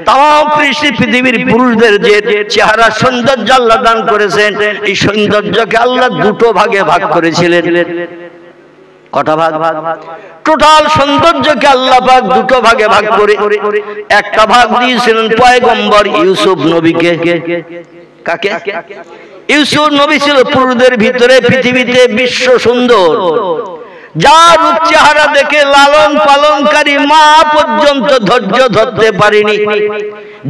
তাম পৃথিবীর পুরুষদের যে চেহারা সৌন্দর্য আল্লাহ দান করেছেন, এই সৌন্দর্যকে আল্লাহ দুটো ভাগে ভাগ করেছিলেন। কটা ভাগ? টোটাল সৌন্দর্যকে আল্লাহ পাক দুটো ভাগে ভাগ করে একটা ভাগ দিয়েছিলেন পয়গম্বর ইউসুফ নবীকে। কাকে? ইউসুফ নবী ছিল পুরুষদের ভিতরে পৃথিবীতে বিশ্ব সুন্দর, যার চেহারা দেখে লালন পালনকারী মা পর্যন্ত ধৈর্য ধরতে পারেনি।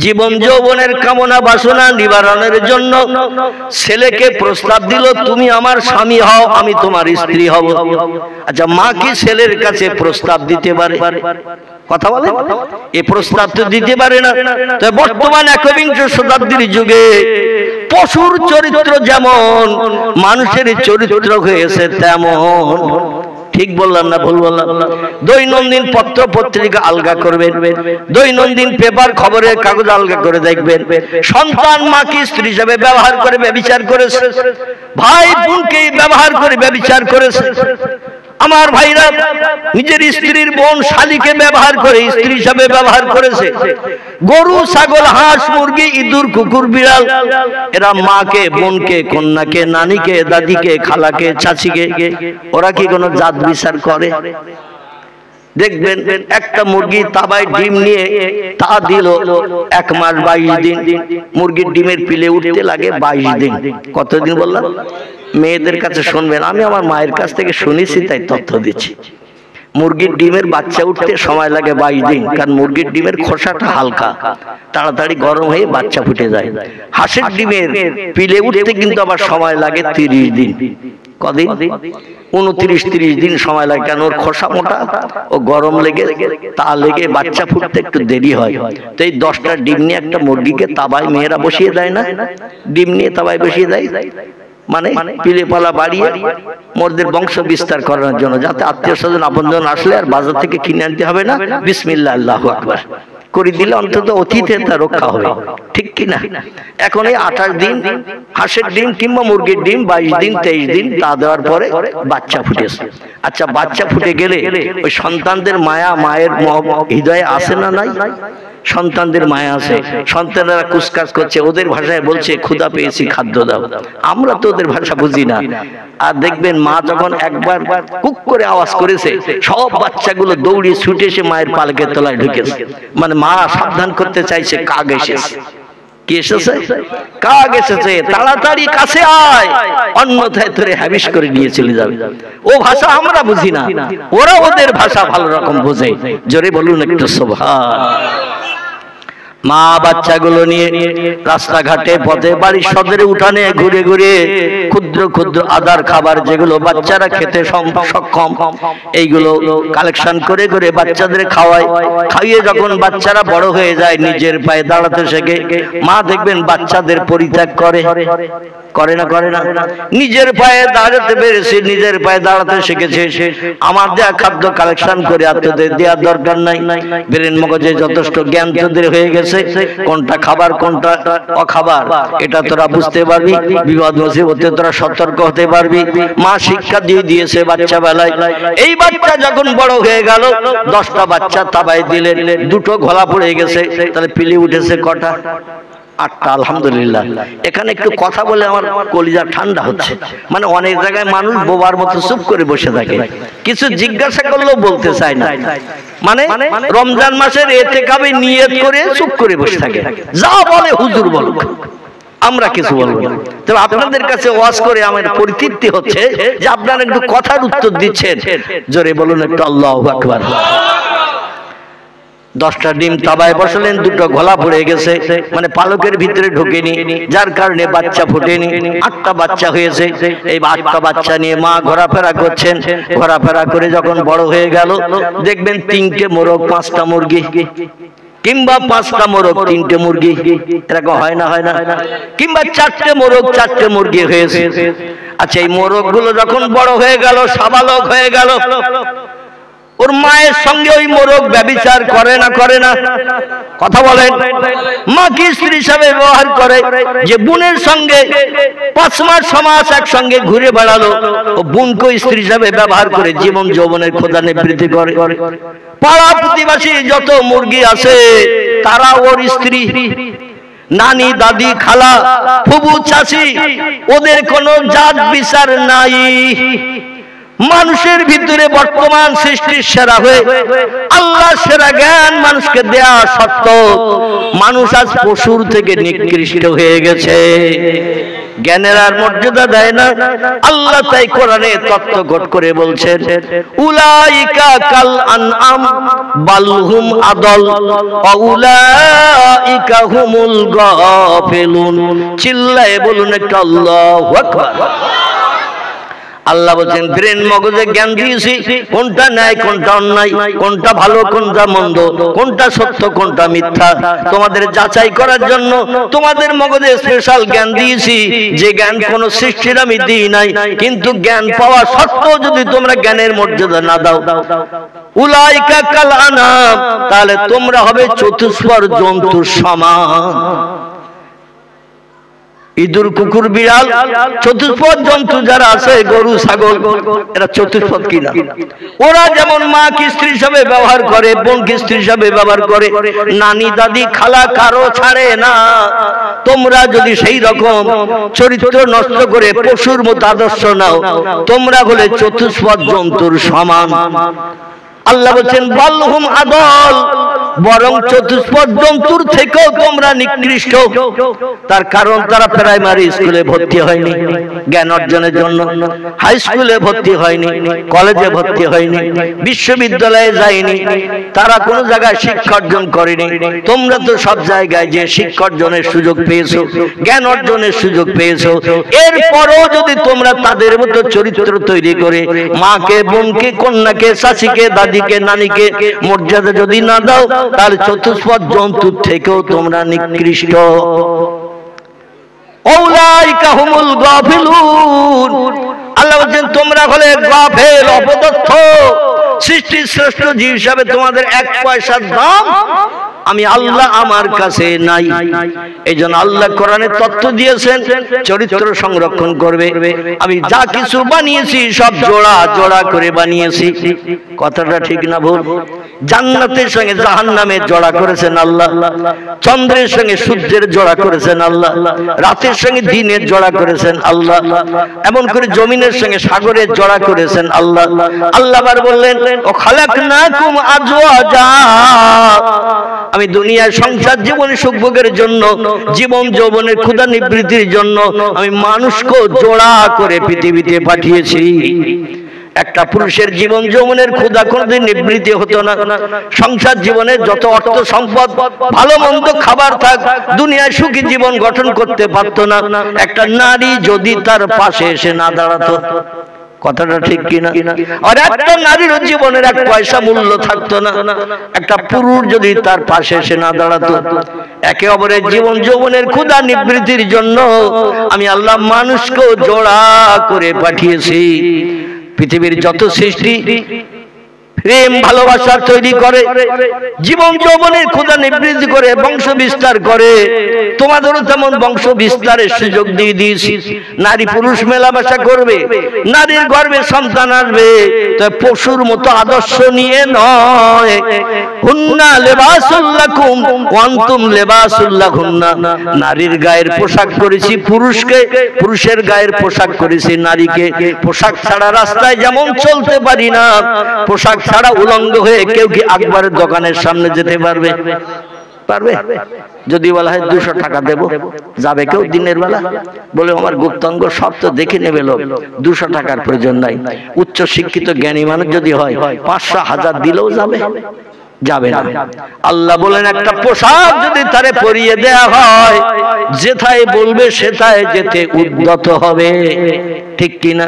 জীবন যৌবনের কামনা বাসনা নিবারণের জন্য ছেলেকে প্রস্তাব দিল, তুমি আমার স্বামী হও, আমি তোমার স্ত্রী হব। আচ্ছা, মা কি ছেলের কাছে প্রস্তাব দিতে পারে? কথা বলে, এই প্রস্তাব তো দিতে পারে না। তো বর্তমান একবিংশ শতাব্দীর যুগে পশুর চরিত্র যেমন মানুষের চরিত্র হয়েছে তেমন। ঠিক বললাম না ভুল বললাম? দৈনন্দিন পত্র পত্রিকা আলগা করবেন, দৈনন্দিন পেপার খবরের কাগজ আলগা করে দেখবেন। সন্তান মাকে স্ত্রী হিসেবে ব্যবহার করে ব্যভিচার করেছে, ভাই বোনকে ব্যবহার করে ব্যভিচার করেছে। আমার ভাইরা নিজের স্ত্রীর বোন শালীকে ব্যবহার করে স্ত্রী হিসেবে ব্যবহার করেছে। গরু ছাগল হাঁস মুরগি ইঁদুর কুকুর বিড়াল এরা মাকে বোনকে কন্যাকে নানিকে দাদিকে খালাকে চাচিকে ওরা কি কোনো জাত বিচার করে? দেখবেন একটা মুরগি তাবায় ডিম নিয়ে তা দিল 1 মাস 22 দিন, মুরগির ডিমের পিলে উঠতে লাগে 22 দিন। কতদিন বললাম? মেয়েদের কাছে শুনবেন, আমি আমার মায়ের কাছ থেকে শুনেছি তাই তথ্য দিচ্ছি। মুরগির ডিমের বাচ্চা উঠতে সময় লাগে 22 দিন, কারণ মুরগির ডিমের খোসাটা হালকা, তাড়াতাড়ি গরম হয়ে বাচ্চা ফুটে যায়। হাঁসের ডিমের পিলে উঠতে কিন্তু আবার সময় লাগে 30 দিন। কদিন? 29-30 দিন সময় লাগে, কারণ ওর খোসা মোটা, ও গরম লেগে তা লেগে বাচ্চা ফুটতে একটু দেরি হয়। তো এই 10টা ডিম নিয়ে একটা মুরগিকে তাবায় মেয়েরা বসিয়ে দেয় না, ডিম নিয়ে তাবায় বসিয়ে দেয়, মানে পিলে পালা বাড়িয়ে মোরদের বংশ বিস্তার করার জন্য, যাতে আত্মীয় স্বজন আপনজন আসলে আর বাজার থেকে কিনে আনতে হবে না, বিসমিল্লাহ আল্লাহু আকবার করে দিলে অন্তত অতীতের তা রক্ষা হবে। ঠিক কিনা? এখন এই 28 দিন হাঁসের ডিম কিংবা মুরগির ডিম 22 দিন 23 দিন তা দেওয়ার পরে বাচ্চা ফুটেছে। আচ্ছা, বাচ্চা ফুটে গেলে ওই সন্তানদের মায়া মায়ের হৃদয়ে আসে না? নাই? সন্তানদের মায়া আছে, সন্তানেরা কুসকাজ করছে, ওদের ভাষায় বলছে ক্ষুধা পেয়েছি খাদ্য দাও। আমরা তো ওদের ভাষা বুঝি না। আর দেখবেন মা যখন একবার কুক করে আওয়াজ করেছে, সব বাচ্চাগুলো দৌড়িয়ে ছুটে এসে মায়ের পালকের তলায় ঢুকেছে, মানে মা সাবধান করতে চাইছে কাক এসেছে। কি এসেছে? কাক এসেছে, তাড়াতাড়ি কাছে আয়, অন্যথায় তোরে হাবিস করে নিয়ে চলে যাবে। ও ভাষা আমরা বুঝি না, ওরা ওদের ভাষা ভালো রকম বোঝে। জোরে বলুন একটু সুবহান। মা বাচ্চাগুলো নিয়ে রাস্তাঘাটে পথে বাড়ির সদরে উঠানে ঘুরে ঘুরে ক্ষুদ্র ক্ষুদ্র আদার খাবার যেগুলো বাচ্চারা খেতে সক্ষম, এইগুলো কালেকশন করে করে বাচ্চাদের খাওয়ায়। খাইয়ে যখন বাচ্চারা বড় হয়ে যায়, নিজের পায়ে দাঁড়াতে শেখে, মা দেখবেন বাচ্চাদের পরিত্যাগ করে, করে না? করে না? নিজের পায়ে দাঁড়াতে পেরেছে, নিজের পায়ে দাঁড়াতে শিখেছে। আমার দেয়া খাদ্য কালেকশন করে আর তোদের দেওয়ার দরকার নাই। ব্রেন মগজে যথেষ্ট জ্ঞান তোদের হয়ে গেছে, কোনটা খাবার কোনটা অখাবার এটা তোরা বুঝতে পারবি, বিপদ মুসিবতে তোরা সতর্ক হতে পারবি। মা শিক্ষা দিয়ে দিয়েছে বাচ্চা বেলায়। এই বাচ্চা যখন বড় হয়ে গেল, 10টা বাচ্চা তাবাই দিলেন, 2টো ঘোলা পড়ে গেছে, তাহলে পিলি উঠেছে কটা? 8টা। আলহামদুলিল্লাহ। এখানে একটু কথা বলে আমার কলিজা ঠান্ডা হচ্ছে। মানে অনেক জায়গায় মানুষ বোবার মতো চুপ করে বসে থাকে, কিছু জিজ্ঞাসা করলেও বলতে চায় না। মানে রমজান মাসের ইতিকাফে নিয়ত করে চুপ করে বসে থাকে, যা বলে হুজুর বলুক, আমরা কিছু বলবো না। তবে আপনাদের কাছে ওয়াজ করে আমার পরিতৃপ্তি হচ্ছে যে আপনারা একটু কথার উত্তর দিচ্ছেন। জোরে বলুন একটু আল্লাহু আকবার। 10টা ডিম তাবায় বসালেন, 2টো ঘোলা পড়ে গেছে, মানে পালকের ভিতরে ঢোকেনি, যার কারণে বাচ্চা ফুটেনি। 8টা বাচ্চা হয়েছে। এই 8টা বাচ্চা নিয়ে মা ঘোরাফেরা করছেন। ঘোরাফেরা করে যখন বড় হয়ে গেল, দেখবেন 3টে মোরগ 5টা মুরগি, কিংবা 5টা মোরগ 3টে মুরগি, এরকম হয় না? হয় না? কিংবা 4টে মোরগ 4টে মুরগি হয়েছে। আচ্ছা, এই মোরগ গুলো যখন বড় হয়ে গেল, সাবালক হয়ে গেল, ওর মায়ের সঙ্গে ওই মোরগ ব্যভিচার করে না করে না? কথা বলেন। মাকে স্ত্রী হিসাবে ব্যবহার করে, যে বোনের সঙ্গে 5 মাস 6 মাস একসঙ্গে ঘুরে বেড়ালো, ও বোনকে স্ত্রী হিসাবে ব্যবহার করে জীবন যৌবনের ক্ষুধা নিবৃত্তি করে। পাড়া প্রতিবেশী যত মুরগি আছে তারা ওর স্ত্রী। নানি, দাদি, খালা, ফুবু, চাচি, ওদের কোনো জাত বিচার নাই। মানুষের ভিতরে বর্তমান সৃষ্টির সেরা হয়ে আল্লাহ সেরা জ্ঞান মানুষকে দেয়া সত্ত্বেও মানুষ আজ পশুর থেকে নিকৃষ্ট হয়ে গেছে। জ্ঞানের আর মর্যাদা দেয় না। আল্লাহ তাই কোরআনে তত্ত্বঘট করে বলছেন, উলাইকা কাল আনআম বাল হুম আদল ওয়া উলাইকা হুমুল গাফিলুন। চিল্লায়ে বলুন একটা আল্লাহু আকবার। আল্লাহ বলছেন ব্রেন মগজে জ্ঞান দিয়েছি, কোনটা ন্যায় কোনটা অন্যায়, কোনটা ভালো কোনটা মন্দ, কোনটা সত্য কোনটা মিথ্যা, তোমাদের যাচাই করার জন্য তোমাদের মগজে স্পেশাল জ্ঞান দিয়েছি, যে জ্ঞান কোন সৃষ্টির আমি দিই নাই। কিন্তু জ্ঞান পাওয়া সত্ত্বেও যদি তোমরা জ্ঞানের মর্যাদা না দাও, উলাইকা কাল আনাম, তাহলে তোমরা হবে চতুষ্পদ জন্তুর সমান। ইঁদুর, কুকুর, বিড়াল, চতুষ্পদ জন্তু যারা আছে, গরু, ছাগল, এরা চতুষ্পদ কিনা? ওরা যেমন মা কি স্ত্রী হিসাবে ব্যবহার করে, বোন কি স্ত্রী হিসাবে ব্যবহার করে, নানি, দাদি, খালা কারো ছাড়ে না। তোমরা যদি সেই রকম চরিত্র নষ্ট করে পশুর মতো আদর্শ নাও, তোমরা হলে চতুষ্পদ জন্তুর সমান। আল্লাহ বলছেন বালহুম আদল, বরং চতুষ্পদ জন্তুর থেকেও তোমরা নিকৃষ্ট। তার কারণ তারা প্রাইমারি স্কুলে ভর্তি হয়নি জ্ঞান অর্জনের জন্য, হাই স্কুলে ভর্তি হয়নি, কলেজে ভর্তি হয়নি, বিশ্ববিদ্যালয়ে যায়নি, তারা কোন জায়গায় শিক্ষা অর্জন করেনি। তোমরা তো সব জায়গায় যে শিক্ষা অর্জনের সুযোগ পেয়েছো, জ্ঞান অর্জনের সুযোগ পেয়েছো, এরপরও যদি তোমরা তাদের মতো চরিত্র তৈরি করে মাকে, বোনকে, কন্যাকে, চাচিকে, দাদিকে, নানিকে মর্যাদা যদি না দাও, তাহলে চতুষ্পদ জন্তুর থেকেও তোমরা নিকৃষ্ট। উলাইকা হুমুল গাফিলুন। আল্লাহ বলেন তোমরা হলে গাফেল, অপদার্থ। সৃষ্টির শ্রেষ্ঠ জীব হিসাবে তোমাদের 1 পয়সার দাম আমি আল্লাহ আমার কাছে নাই। এই জন্য আল্লাহ কোরআনে তত্ত্ব দিয়েছেন চরিত্র সংরক্ষণ করবে। আমি যা কিছু বানিয়েছি সব জোড়া জোড়া করে বানিয়েছি। কথাটা ঠিক না ভুল? জান্নাতের সঙ্গে জাহান্নামের জোড়া করেছেন আল্লাহ, চন্দ্রের সঙ্গে সূর্যের জোড়া করেছেন আল্লাহ, রাতের সঙ্গে দিনের জোড়া করেছেন আল্লাহ, এমন করে জমিনের সঙ্গে সাগরের জোড়া করেছেন আল্লাহ। আল্লাহ আবার বললেন ও খালাকনাকুম আজওয়াজা, আমি দুনিয়ার সংসার জীবনে সুখভোগের জন্য, জীবন যৌবনের ক্ষুধা নিবৃত্তির জন্য আমি মানুষকে জোড়া করে পৃথিবীতে পাঠিয়েছি। একটা পুরুষের জীবন যৌবনের ক্ষুধা কোনদিন নিবৃত্তি হতো না। সংসার জীবনে যত অর্থ সম্পদ, ভালো মন্দ খাবার থাক, দুনিয়ায় সুখী জীবন গঠন করতে পারত না একটা নারী যদি তার পাশে এসে না দাঁড়াতো। কথাটা ঠিক কিনা? আর একটা নারীর জীবনের 1 পয়সা মূল্য থাকতো না একটা পুরুষ যদি তার পাশে এসে না দাঁড়াতো। একে অপরের জীবন যৌবনের ক্ষুধা নিবৃত্তির জন্য আমি আল্লাহ মানুষকে জোড়া করে পাঠিয়েছি। পৃথিবীর যত সৃষ্টি প্রেম ভালোবাসা তৈরি করে, জীবন যৌবনের ক্ষুধা নিবৃত্তি করে, বংশ বিস্তার করে, তোমাদেরও তেমন বংশ বিস্তারের সুযোগ দিয়ে দিয়েছি। নারী পুরুষ মেলামেশা করবে, নারীর গর্ভে সন্তান আসবে, তো পশুর মতো আদর্শ নিয়ে নয়। হুন্না লিবাসুল লাকুম ওয়া আনতুম লিবাসুল লাহুন্না, নারীর গায়ের পোশাক করেছি পুরুষকে, পুরুষের গায়ের পোশাক করেছি নারীকে। পোশাক ছাড়া রাস্তায় যেমন চলতে পারি না, পোশাক ছাড়া উলঙ্গ হয়ে কেউ কি আকবরের দোকানের সামনে যেতে পারবে? পারবে? যদি বলা হয় 200 টাকা দেব, যাবে কেউ দিনের বেলা? বলে আমার গুপ্তাঙ্গ সব তো দেখে নেবে লোক, 200 টাকার প্রয়োজন নাই। উচ্চ শিক্ষিত জ্ঞানী মানুষ যদি হয় 500 1000 দিলেও যাবে? যাবে না। আল্লাহ বলেন একটা পোশাক যদি তারে পরিয়ে দেয়া হয়, যেথায় বলবে সেথায় যেতে উদ্যত হবে। ঠিক কিনা?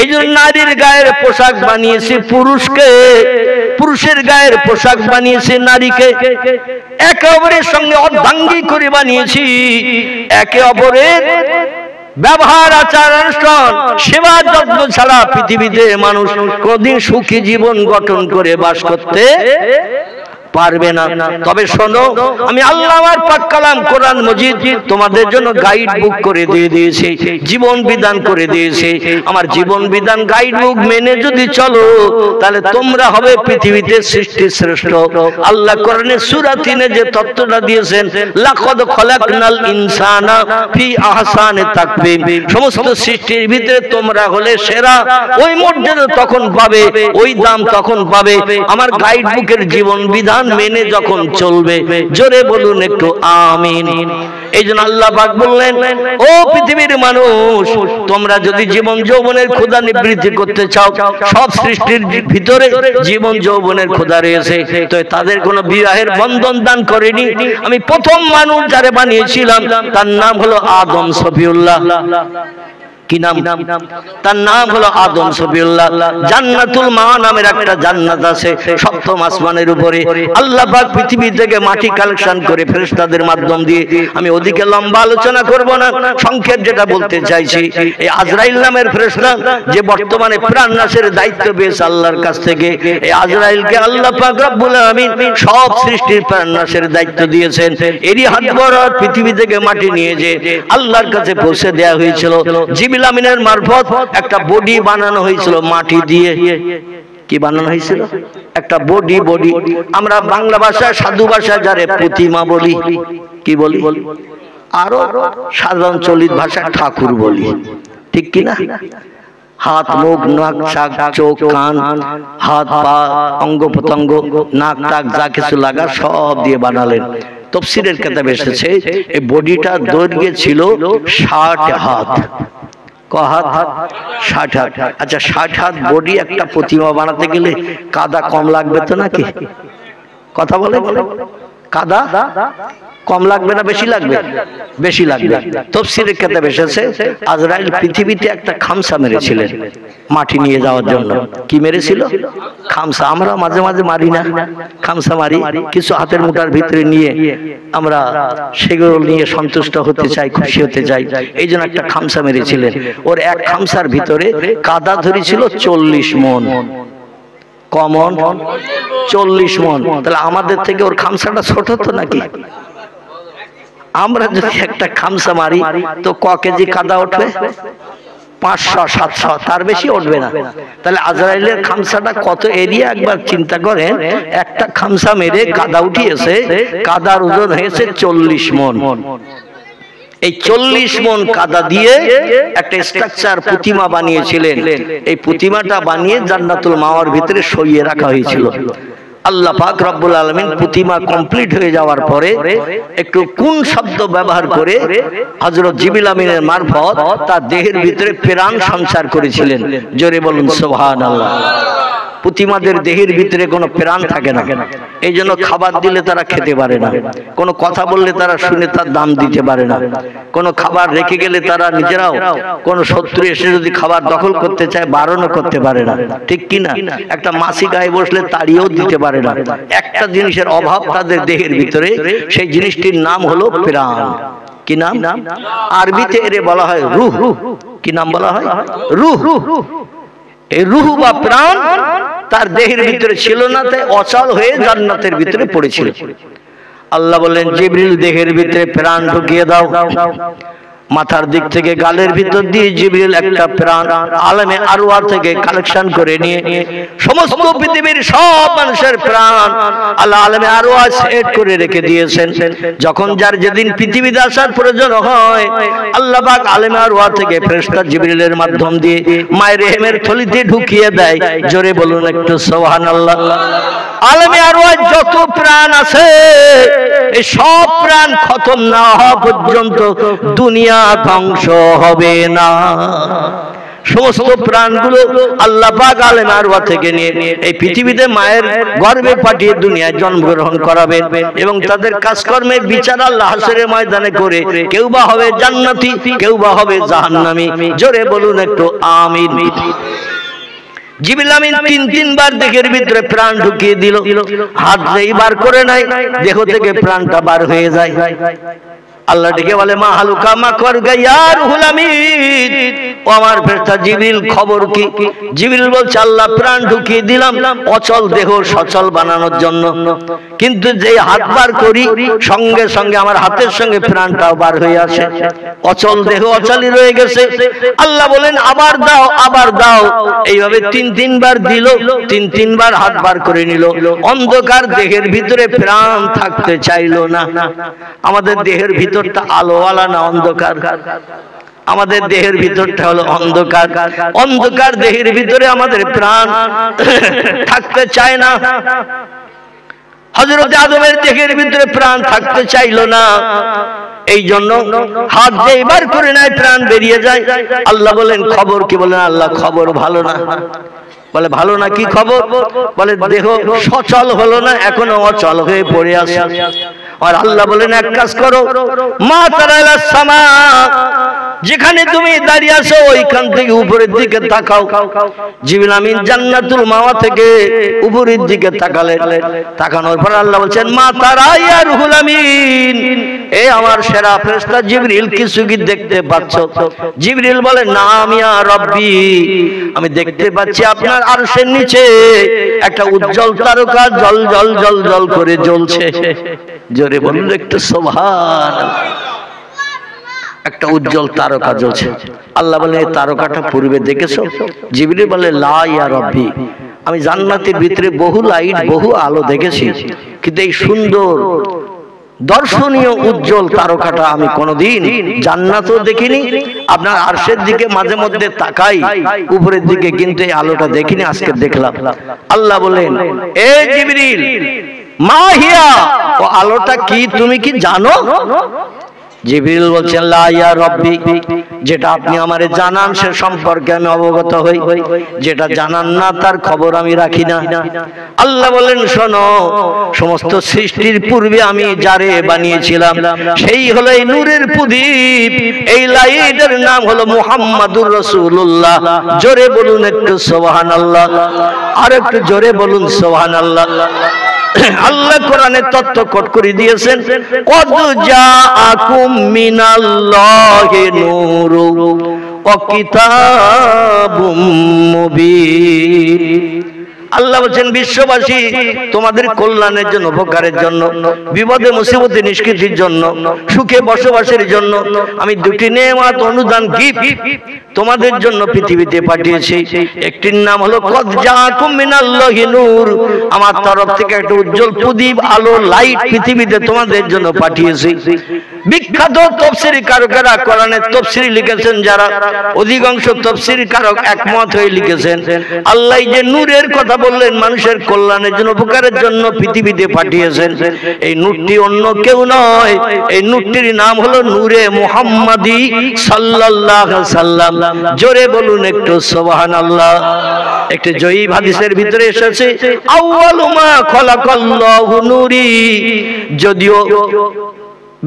এই জন্য নারীর গায়ের পোশাক বানিয়েছি পুরুষকে, পুরুষের গায়ের পোশাক বানিয়েছি নারীকে। একে অপরের সঙ্গে অর্ধাঙ্গী করে বানিয়েছি, একে অপরের ব্যবহার, আচার অনুষ্ঠান, সেবা যত্ন ছাড়া পৃথিবীতে মানুষ কোনদিন সুখী জীবন গঠন করে বাস করতে পারবে না। তবে শোনো, আমি আল্লাহ আমার পাক কালাম কোরআন মজিদ তোমাদের জন্য গাইড বুক করে দিয়ে দিয়েছি, জীবন বিধান করে দিয়েছি। আমার জীবন বিধান গাইড বুক মেনে যদি চলো, তাহলে তোমরা হবে পৃথিবীতে সৃষ্টির শ্রেষ্ঠ। আল্লাহ কোরআনে সূরা 3-এ যে তত্ত্বটা দিয়েছেন, লাকাদ খলাকনাল ইনসানা ফি আহসানি তাকওয়িম, সমস্ত সৃষ্টির ভিতরে তোমরা হলে সেরা। ওই মর্যাদা তখন পাবে, ওই দাম তখন পাবে আমার গাইড বুকের জীবন বিধান মেনে যখন চলবে। জোরে বলুন একটু আমিন। এই জন্য আল্লাহ পাক বললেন, ও পৃথিবীর মানুষ, তোমরা যদি জীবন যৌবনের ক্ষুধা নিবৃত্তি করতে চাও, সব সৃষ্টির ভিতরে জীবন যৌবনের ক্ষুধা রয়েছে, তো তাদের কোনো বিবাহের বন্ধন দান করেনি। আমি প্রথম মানুষ যারে বানিয়েছিলাম তার নাম হলো আদম সফিউল্লাহ। কি নাম? তার নাম হলো আদম সফিউল্লাহ। জান্নাতুল মাওয়া নামের একটা জান্নাত আছে সপ্তম আসমানের উপরে। আল্লাহ পাক পৃথিবী থেকে মাটি কালেকশন করে ফেরেশতাদের মাধ্যম দিয়ে, আমি ওদিকে লম্বা আলোচনা করব না, সংক্ষেপ যেটা বলতে চাইছি, এই আজরাইল নামের ফেরেশতা যে বর্তমানে প্রাণ নাশের দায়িত্ব পেয়েছে আল্লাহর কাছ থেকে, এই আজরাইলকে আল্লাহ পাক রব্বুল আলামিন সব সৃষ্টির প্রাণ নাশের দায়িত্ব দিয়েছেন। এরই হাত বরাবর পৃথিবী থেকে মাটি নিয়ে যে আল্লাহর কাছে পৌঁছে দেওয়া হয়েছিল। জিবরিল আমিনের মারফত একটা বডি বানানো হয়েছিল মাটি দিয়ে। কি বানানো হয়েছিল? একটা বডি। আমরা বাংলা ভাষায়, সাধু ভাষায় যারে প্রতিমা বলি, কি বলি? আরো সাধারণ চলিত ভাষায় ঠাকুর বলি, ঠিক কি না? হাত, মুখ, নাক, চোখ, কান, হাত, পা, অঙ্গ প্রত্যঙ্গ, নাক টাক যা কিছু লাগা সব দিয়ে বানালেন। তাফসীরের কিতাবে এসেছে এই বডিটা দৈর্ঘ্য ছিল 60 হাত। ক হাত? 60 হাত। আচ্ছা, 60 হাত বডি একটা প্রতিমা বানাতে গেলে কাদা কম লাগবে তো নাকি? কথা বলে, কাদা কম লাগবে না বেশি লাগবে? বেশি লাগবে। তাফসীরের কিতাবে এসেছে আজরাইল পৃথিবীতে একটা খামসা মেরেছিলেন মাটি নিয়ে যাওয়ার জন্য। কি মেরেছিল? খামসা। আমরা মাঝে মাঝে মারি না? খামসা মারি, কিছু হাতের মুঠার ভিতরে নিয়ে আমরা সেগুলো নিয়ে সন্তুষ্ট হতে চাই, খুশি হতে চাই, এই জন্য একটা খামসা মেরেছিলেন। ওর এক খামসার ভিতরে কাদা ধরেছিল 40 মণ। কমন 40 মণ। তাহলে আমাদের থেকে ওর খামসাটা ছোট তো নাকি? আমরা যদি একটা খামসা মারি তো ক কেজি কাদা উঠবে? 500-700, তার বেশি উঠবে না। তাহলে আজরাইলের খামসাটা কত এরিয়া একবার চিন্তা করেন। একটা খামসা মেরে কাদা উঠিয়েছে, কাদার ওজন হয়েছে 40 মণ। এই 40 মণ কাদা দিয়ে একটা স্ট্রাকচার প্রতিমা বানিয়েছিলেন। এই প্রতিমাটা বানিয়ে জান্নাতুল মাওয়ার ভিতরে সইয়ে রাখা হয়েছিল। আল্লাহ পাক রব্বুল আলামিন প্রতিমা কমপ্লিট হয়ে যাওয়ার পরে একটু কোন শব্দ ব্যবহার করে হযরত জিবরিল আমিনের মারফত তার দেহের ভিতরে প্রাণ সঞ্চার করেছিলেন। জোরে বলুন সুবহানাল্লাহ। প্রতিমাদের দেহের ভিতরে কোনো প্রাণ থাকে না, এই জন্য খাবার দিলে তারা খেতে পারে না, কোনো কথা বললে তারা শুনে তার দাম দিতে পারে না, কোনো খাবার রেখে গেলে তারা নিজেরাও, কোনো শত্রু এসে যদি খাবার দখল করতে চায় বারণও করতে পারে না, ঠিক কি না? একটা মাছি গায়ে বসলে তাড়িয়েও দিতে পারে না। একটা জিনিসের অভাব তাদের দেহের ভিতরে, সেই জিনিসটির নাম হলো প্রাণ। কি নাম? আরবিতে এর বলা হয় রূহ। কি নাম বলা হয়? রূহ। এই রূহ বা প্রাণ তার দেহের ভিতরে ছিল না, তাই অচল হয়ে জান্নাতের ভিতরে পড়েছিল। আল্লাহ বললেন, জিবরিল দেহের ভিতরে প্রাণ ঢুকিয়ে দাও। মাথার দিক থেকে গালের ভিতর দিয়ে জিবরিল একটা প্রাণ আলমে আরওয়াহ থেকে কালেকশন করে নিয়ে সমস্ত পৃথিবীর সব মানুষের প্রাণ আল্লাহ আলমে আরওয়াহ সেট করে রেখে দিয়েছেন। যখন যার যেদিন পৃথিবীতে আসার প্রয়োজন হয়, আল্লাহ পাক আলমে আরওয়াহ থেকে ফেরেশতা জিবরিলের মাধ্যম দিয়ে মায়ের রেহেমের থলিতে ঢুকিয়ে দেয়। জোরে বলুন একটু সুবহানাল্লাহ। আলমে আরওয়াহ যত প্রাণ আছে, এই সব প্রাণ খতম না হওয়া পর্যন্ত দুনিয়া ধ্বংস হবে না। সমস্ত প্রাণগুলো আল্লাহ পাক আলেমে আরওয়াহ থেকে নিয়ে এই পৃথিবীতে মায়ের গর্ভে পাঠিয়ে দুনিয়ায় জন্মগ্রহণ করাবেন এবং তাদের কাজকর্মের বিচার আল্লাহ হাসরের ময়দানে করে কেউ বা হবে জান্নাতি, কেউ বা হবে জাহান্নামী। জোরে বলুন একটু আমিন। জিবরিল আমিন 3-3 বার দেহের ভিতরে প্রাণ ঢুকিয়ে দিল। হাত যেই বার করে নাই, দেহ থেকে প্রাণটা বার হয়ে যায়। আল্লাহ ডেকে বলে মা হালুকা মা কর গাইয়া রুহুল আমিন, ও আমার ফেরেশতা জিবরিল খবর কি? জিবরিল বলছে আল্লাহ প্রাণ ঢুকিয়ে দিলাম অচল দেহ সচল বানানোর জন্য, কিন্তু যেই হাত বার করি সঙ্গে সঙ্গে আমার হাতের সঙ্গে প্রাণটাও বার হয়ে আসে, অচল দেহ অচলই রয়ে গেছে। আল্লাহ বলেন আবার দাও আবার দাও, এইভাবে তিনবার দিল, তিনবার হাত বার করে নিল। অন্ধকার দেহের ভিতরে প্রাণ থাকতে চাইলো না। আমাদের দেহের ভিতরটা আলোওয়ালা না অন্ধকার? আমাদের দেহের ভিতরটা হলো অন্ধকার, অন্ধকার দেহের ভিতরে আমাদের প্রাণ থাকতে চায় না। হযরত আদমের দেহের ভিতরে প্রাণ থাকতে চাইলো না, এই জন্য হাত দিয়ে বার করে নেয়, প্রাণ বেরিয়ে যায়। আল্লাহ বলেন খবর কি? বলেন আল্লাহ খবর ভালো না। বলে ভালো না, কি খবর? বলে দেহ সচল হলো না, এখনো অচল হয়ে পড়ে আছে। আর আল্লাহ বলেন এক কাজ করো, মা তারাইলা সামা, যেখানে তুমি দাঁড়িয়ে আছো ওইখান থেকে উপরের দিকে তাকাও। জিবরিল আমিন জান্নাতুল মাওয়া থেকে উপরের দিকে তাকালেন, তাকানোর পর আল্লাহ বলছেন মা তারাইয়া রুহুল আমিন, এ আমার সেরা ফেরেশতা জিবরিল কিছু কি দেখতে পাচ্ছ? জিবরিল বলে নাম ইয়া রব্বি, আমি দেখতে পাচ্ছি আপনার আরশের নিচে একটা উজ্জ্বল তারকা জল জল জল জল করে জ্বলছে। জোরে বলুন একটু সুবহানাল্লাহ। একটা উজ্জ্বল তারকা জ্বলছে। আল্লাহ বলে এই তারকাটা পূর্বে দেখেছো? জিবরিল বলে লা ইয়া রব্বি, আমি জান্নাতের ভিতরে বহু লাইট বহু আলো দেখেছি, কিন্তু এই সুন্দর দর্শনীয় উজ্জ্বল তারকাটা আমি কোনোদিন জান্নাতেও দেখিনি। আপনার আরশের দিকে মাঝে মধ্যে তাকাই উপরের দিকে, কিন্তু এই আলোটা দেখিনি, আজকে দেখলাম। আল্লাহ বলেন এ জিবরিল মা হিয়া, ও আলোটা কি তুমি কি জানো? জিবরিল বলছেন লা ইয়া রব্বি, যেটা আপনি আমারে জানান সে সম্পর্কে আমি অবগত হই, যেটা জানান না তার খবর আমি রাখি না। আল্লাহ বলেন শোনো, সমস্ত সৃষ্টির পূর্বে আমি যারে বানিয়েছিলাম সেই হলো এই নূরের প্রদীপ, এই লাইটের নাম হলো মুহাম্মাদুর রাসূলুল্লাহ। জোরে বলুন একটু সুবহানাল্লাহ, আর একটু জোরে বলুন সুবহানাল্লাহ। আল্লাহ কোরআনে তত্ত্ব কোট করে দিয়েছেন, কদ জাআকুম মিনাল্লাহি নূরু ওয়া কিতাবুম মুবিন। আল্লাহ বলেন বিশ্ববাসী তোমাদের কল্যাণের জন্য, উপকারের জন্য, বিপদে মুসিবতে নিষ্কৃতির জন্য, সুখে বসবাসের জন্য আমি দুটি নেয়ামত অনুদান গিফট তোমাদের জন্য পৃথিবীতে পাঠিয়েছি। একটির নাম হলো কদ জাআকুম মিনাল্লাহি নূর, আমার তরফ থেকে একটা উজ্জ্বল প্রদীপ আলো লাইট পৃথিবীতে তোমাদের জন্য পাঠিয়েছি। বিখ্যাত তাফসীর কারকেরা কোরআনের তাফসীর লিখেছেন, যারা অধিকাংশ তাফসীর কারক একমত হয়ে লিখেছেন আল্লাহ যে নূরের কথা বললেন মানুষের কল্যাণের জন্য, উপকারের জন্য পৃথিবীতে পাঠিয়েছেন। এই নূরটি অন্য কেউ নয়, এই নূরটির নাম হলো নূরে মুহাম্মাদি সাল্লাল্লাহু আলাইহি সাল্লাম। জোরে বলুন একটু সুবহানাল্লাহ। একটা জয়ী হাদিসের ভিতরে এসেছে আউয়ালু মা খালাকাল্লাহু নূরি, যদিও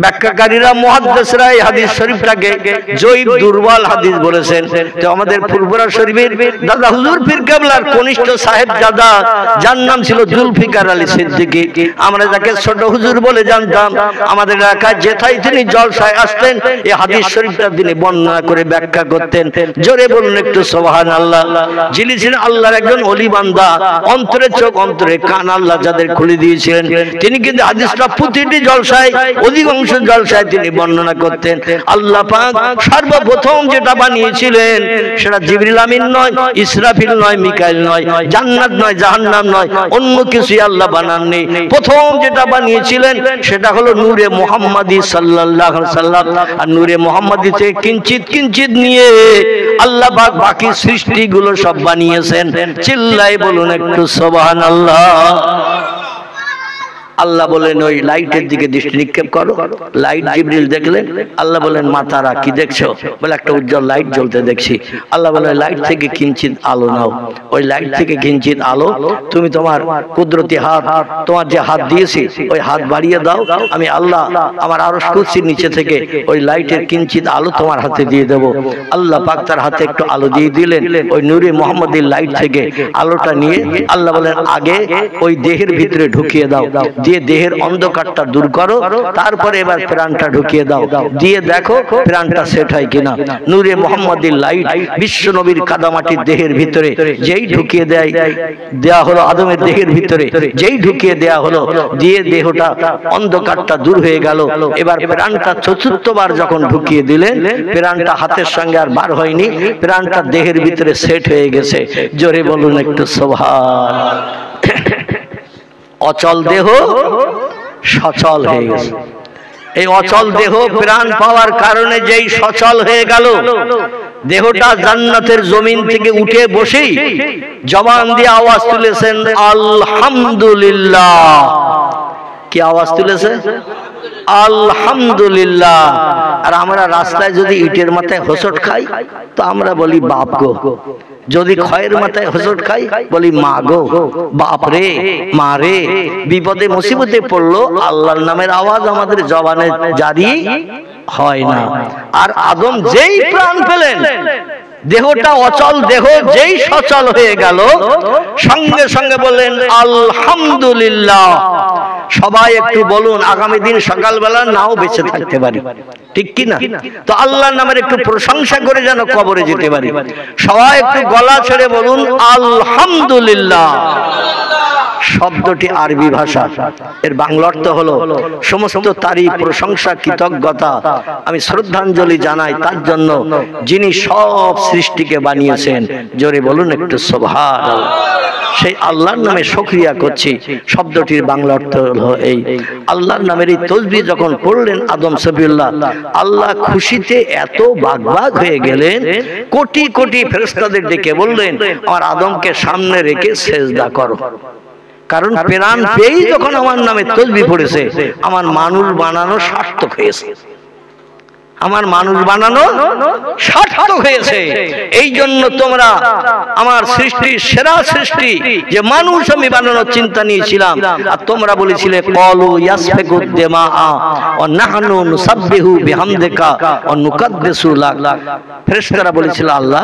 ব্যাখ্যাকারীরা মুহাদ্দিসরা এই হাদিস শরীফটাকে জয়ীব দুর্বল হাদিস বলেছেন। তো আমাদের ফুরফুরা শরীফের দাদা হুজুর পীর কেবলার কনিষ্ঠ সাহেব দাদা, যার নাম ছিল জুলফিকার আলী সিদ্দিকী, আমরা যাকে ছোট হুজুর বলে জানতাম, আমাদের এলাকায় যেথায় তিনি জলসায় আসতেন এই হাদিস শরীফটা তিনি বর্ণনা করে ব্যাখ্যা করতেন। জোরে বলুন একটু সুবহানাল্লাহ। যিনি ছিলেন আল্লাহর একজন ওলি বান্দা, অন্তরের চোখ অন্তরে কান আল্লাহ যাদের খুলে দিয়েছিলেন, তিনি কিন্তু হাদিসটা প্রতিটি জলসায় অধিকাংশ জলসায় তিনি বর্ণনা করতেন। আল্লাহ পাক সর্বপ্রথম যেটা বানিয়েছিলেন সেটা জিবরিল আমিন নয়, ইসরাফিল নয়, মিকাইল নয়, জান্নাত নয়, জাহান্নাম নয়, অন্য কিছুই আল্লাহ বানাননি। প্রথম যেটা বানিয়েছিলেন সেটা হলো নূরে মুহাম্মাদি সাল্লাল্লাহু আলাইহি সাল্লাম। আর নূরে মুহাম্মাদি থেকে কিঞ্চিত কিঞ্চিত নিয়ে আল্লাহ পাক বাকি সৃষ্টিগুলো সব বানিয়েছেন। চিল্লাই বলুন একটু সুবহানাল্লাহ। আল্লাহ বলেন ওই লাইটের দিকে দৃষ্টি নিক্ষেপ করো। লাইট জিবরিল দেখলেন, আল্লাহ বলেন মা তারা কি দেখছো? বলে একটা উজ্জ্বল লাইট জ্বলতে দেখছি। আল্লাহ বলে লাইট থেকে কিঞ্চিত আলো নাও। ওই লাইট থেকে কিঞ্চিত আলো তুমি তোমার কুদরতি হাত, তোমার যে হাত দিয়েছি ওই হাত বাড়িয়ে দাও, আমি আল্লাহ আমার আরশ কুরসির নিচে থেকে ওই লাইটের কিঞ্চিত আলো তোমার হাতে দিয়ে দেব। আল্লাহ পাক তার হাতে একটু আলো দিয়ে দিলেন। ওই নূরে মুহাম্মাদির লাইট থেকে আলোটা নিয়ে আল্লাহ বলেন আগে ওই দেহের ভিতরে ঢুকিয়ে দাও। দিয়ে দেহের অন্ধকারটা দূর করো, তারপরে এবার প্রাণটা ঢুকিয়ে দাও, দিয়ে দেখো প্রাণটা সেট হয় কিনা। নূরে মুহাম্মাদির লাইট বিশ্ব নবীর কাদামাটির দেহের ভিতরে যেই ঢুকিয়ে দেয়া হলো আদমের দেহের ভিতরে, যেই ঢুকিয়ে দেয়া হলো, দিয়ে দেহটা অন্ধকারটা দূর হয়ে গেল। এবার প্রাণটা চতুর্থবার যখন ঢুকিয়ে দিলেন, প্রাণটা হাতের সঙ্গে আর বার হয়নি, প্রাণটা দেহের ভিতরে সেট হয়ে গেছে। জোরে বলুন একটু সুবহান। অচল দেহ সচল হয়ে গেছে। এই অচল দেহ প্রাণ পাওয়ার কারণে যেই সচল হয়ে গেল, দেহটা জান্নাতের জমিন থেকে উঠে বসেই জবান দিয়ে আওয়াজ তুলেছেন আলহামদুলিল্লাহ। কি আওয়াজ তুলেছে? আলহামদুলিল্লাহ। আর আমরা রাস্তায় যদি ইটের মাথায় হোঁচট খাই তো আমরা বলি বাপ গো, যদি খয়ের মাথায় হোঁচট খাই বলি মা গো, বাপ রে, মা রে। বিপদে মুসিবতে পড়লো আল্লাহর নামের আওয়াজ আমাদের জবানে জারি হয় না। আর আদম যেই প্রাণ পেলেন, দেহটা অচল দেহ যেই সচল হয়ে গেল, সঙ্গে সঙ্গে বললেন আলহামদুলিল্লাহ। সবাই একটু বলুন, আগামী দিন সকালবেলা নাও বেঁচে থাকতে পারি, ঠিক কি না? তো আল্লাহর নামের একটু প্রশংসা করে যেন কবরে যেতে পারি। সবাই একটু গলা ছেড়ে বলুন আলহামদুলিল্লাহ। শব্দটি আরবি ভাষা, এর বাংলা অর্থ হলো সমস্ত তারিফ, প্রশংসা, কৃতজ্ঞতা আমি শ্রদ্ধাঞ্জলি জানাই তার জন্য যিনি সব সৃষ্টিকে বানিয়েছেন। জোরে বলুন একটু সুবহানাল্লাহ। সেই আল্লাহর নামে শুকরিয়া করছি, শব্দটির বাংলা অর্থ হলো এই। আল্লাহর নামের এই তাসবিহ যখন পড়লেন আদম সফিউল্লাহ, আল্লাহ খুশিতে এত বাগবাগ হয়ে গেলেন, কোটি কোটি ফেরেশতাদের ডেকে বললেন আমার আদমকে সামনে রেখে সেজদা করো। কারণ প্রাণ পেয়েই যখন আমার নামে তাসবিহ পড়েছে, আমার মানুষ বানানো সার্থক হয়েছে, আমার মানুষ বানানো সার্থক হয়েছে। এই জন্য তোমরা আমার সৃষ্টির সেরা সৃষ্টি যে মানুষ আমি বানানোর চিন্তা নিয়েছিলাম, আর তোমরা বলেছিলে ক্বালু ইয়াসফিকু দিমা ওয়া নাহনু নুসাব্বিহু বিহামদিকা ওয়া নুকাদ্দিসু লাক। ফেরেশতারা বলেছিল আল্লাহ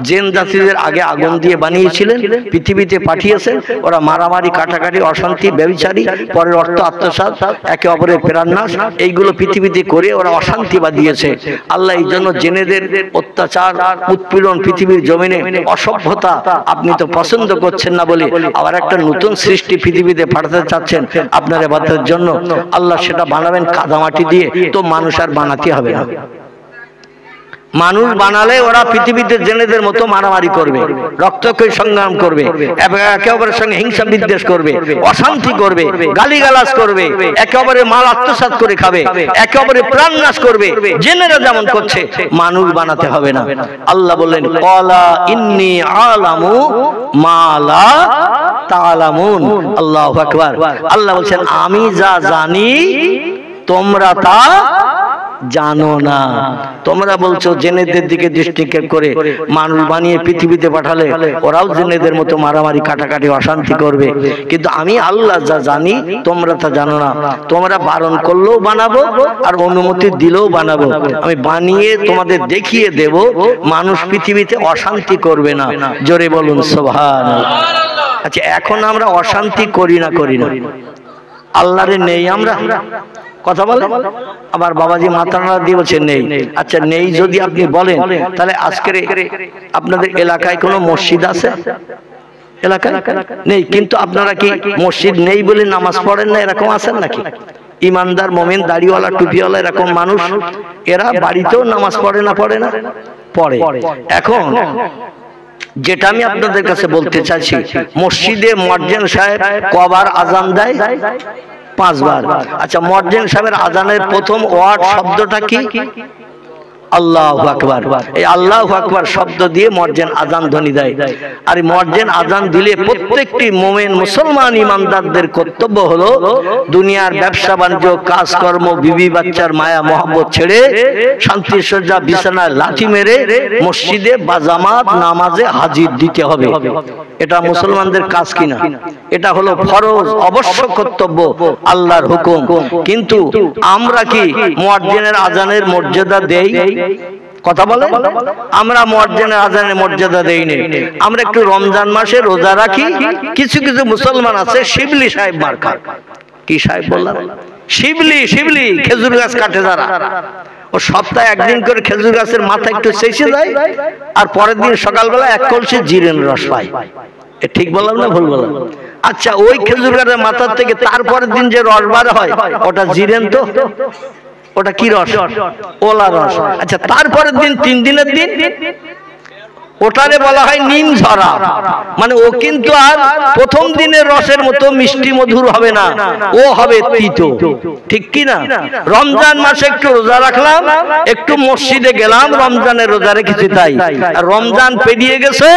জিন জাতিদের আগে আগুন দিয়ে বানিয়েছিলেন, পৃথিবীতে পাঠিয়েছেন, ওরা মারামারি, কাটাকাটি, অশান্তি, ব্যভিচারী, পরের অর্থ আত্মসাৎ, একে অপরের প্রাণনাশ, এইগুলো পৃথিবীতে করে ওরা অশান্তি বাঁধিয়েছে। আল্লাহ এই জন্য জেনেদের অত্যাচার, উৎপীড়ন, পৃথিবীর জমিনে অসভ্যতা আপনি তো পছন্দ করছেন না বলে আবার একটা নতুন সৃষ্টি পৃথিবীতে পাঠাতে চাচ্ছেন আপনার ইবাদতের জন্য। আল্লাহ সেটা বানাবেন কাদামাটি দিয়ে, তো মানুষ আর বানাতে হবে না। মানুষ বানালে ওরা পৃথিবীতে জেনেদের মতো মারামারি করবে, রক্তক্ষয়ী সংগ্রাম করবে, একে অপরের সঙ্গে হিংসা বিদ্বেষ করবে, অশান্তি করবে, গালিগালাজ করবে, একে অপরের মাল আত্মসাৎ করে খাবে, একে অপরের প্রাণ নাশ করবে, জেনেরা যেমন করছে। মানুষ বানাতে হবে না। আল্লাহ বললেন ক্বালা ইন্নী আলামু মা লা তা'লামুন। আল্লাহু আকবার। আল্লাহ বলছেন আমি যা জানি তোমরা তা জানো না। তোমরা বলছো জেনেদের দিকে দৃষ্টিক্ষেপ করে মানুষ বানিয়ে পৃথিবীতে পাঠালে ওরাও জেনেদের মতো মারামারি, কাটাকাটি, অশান্তি করবে, কিন্তু আমি আল্লাহ যা জানি তোমরা তা জানো না। তোমরা বারণ করলেও বানাবো আর অনুমতি দিলেও বানাবো, আমি বানিয়ে তোমাদের দেখিয়ে দেব মানুষ পৃথিবীতে অশান্তি করবে না। জোরে বলুন সুবহানাল্লাহ। আচ্ছা, এখন আমরা অশান্তি করি না? আল্লাহরে নেই আমরা কথা বলে, আবার বাবাজি মাথানা দিয়ে বলছে নেই। আচ্ছা, নেই যদি আপনি বলেন, তাহলে আজকের আপনাদের এলাকায় কোনো মসজিদ আছে? এলাকায় নেই, কিন্তু আপনারা কি মসজিদ নেই বলে নামাজ পড়েন না, এরকম আছেন নাকি? ইমানদার, মুমিন, দাড়িওয়ালা, টুপিওয়ালা এরকম মানুষ, এরা বাড়িতেও নামাজ পড়ে না? পড়ে। এখন যেটা আমি আপনাদের কাছে বলতে চাইছি, মসজিদে মুয়াজ্জিন সাহেব কবার আজান দেয়? 5 বার। আচ্ছা, মুয়াজ্জিন সাহেবের আজানের প্রথম ওয়ার্ড শব্দটা কি? আল্লাহু আকবার। এই আল্লাহু আকবার শব্দ দিয়ে মুয়াজ্জিন আজান ধ্বনি দেয়। আর মুয়াজ্জিন আজান দিলে প্রত্যেকটি মুমিন, মুসলমান, ইমানদারদের কর্তব্য হলো দুনিয়ার ব্যবসা বাণিজ্য, কাজকর্ম, বিবি বাচ্চার মায়া মহব্বত ছেড়ে শান্তির সজ্জা বিছানায় লাথি মেরে মসজিদে বা জামাত নামাজে হাজির দিতে হবে। এটা মুসলমানদের কাজ কিনা? এটা হলো ফরজ, অবশ্য কর্তব্য, আল্লাহর হুকুম। কিন্তু আমরা কি মুয়াজ্জিনের আজানের মর্যাদা দেই? কথা বলে, আমরা মুয়াজ্জিনের আজানের মর্যাদা দেই না। আমরা একটু রমজান মাসে রোজা রাখি, কিছু কিছু মুসলমান আছে শিবলি সাহেব মার্কা, কি সাহেব বললাম? শিবলি, শিবলি খেজুর গাছ কাটে যারা, ও সপ্তাহে একদিন করে খেজুর গাছের মাথা একটু চেঁচে যায়, আর পরের দিন সকালবেলা এক কলসি জিরেন রস পায়। ঠিক বললাম না ভুল বললাম? আচ্ছা, ওই খেজুর গাছের মাথার থেকে তারপরের দিন যে রস বার হয় ওটা জিরেন তো? ওটা কি রস? ওলা রস। আচ্ছা, তারপরের দিন 3 দিনের দিন ওটারে বলা হয় নিম ঝরা। মানে ও কিন্তু আর প্রথম দিনের রসের মতো মিষ্টি মধুর হবে না, ও হবে তিতো। ঠিক কি না? রমজান মাসে একটু রোজা রাখলাম, একটু মসজিদে গেলাম, রমজানের রোজা রেখেছি তাই, আর রমজান পেরিয়ে গেছে,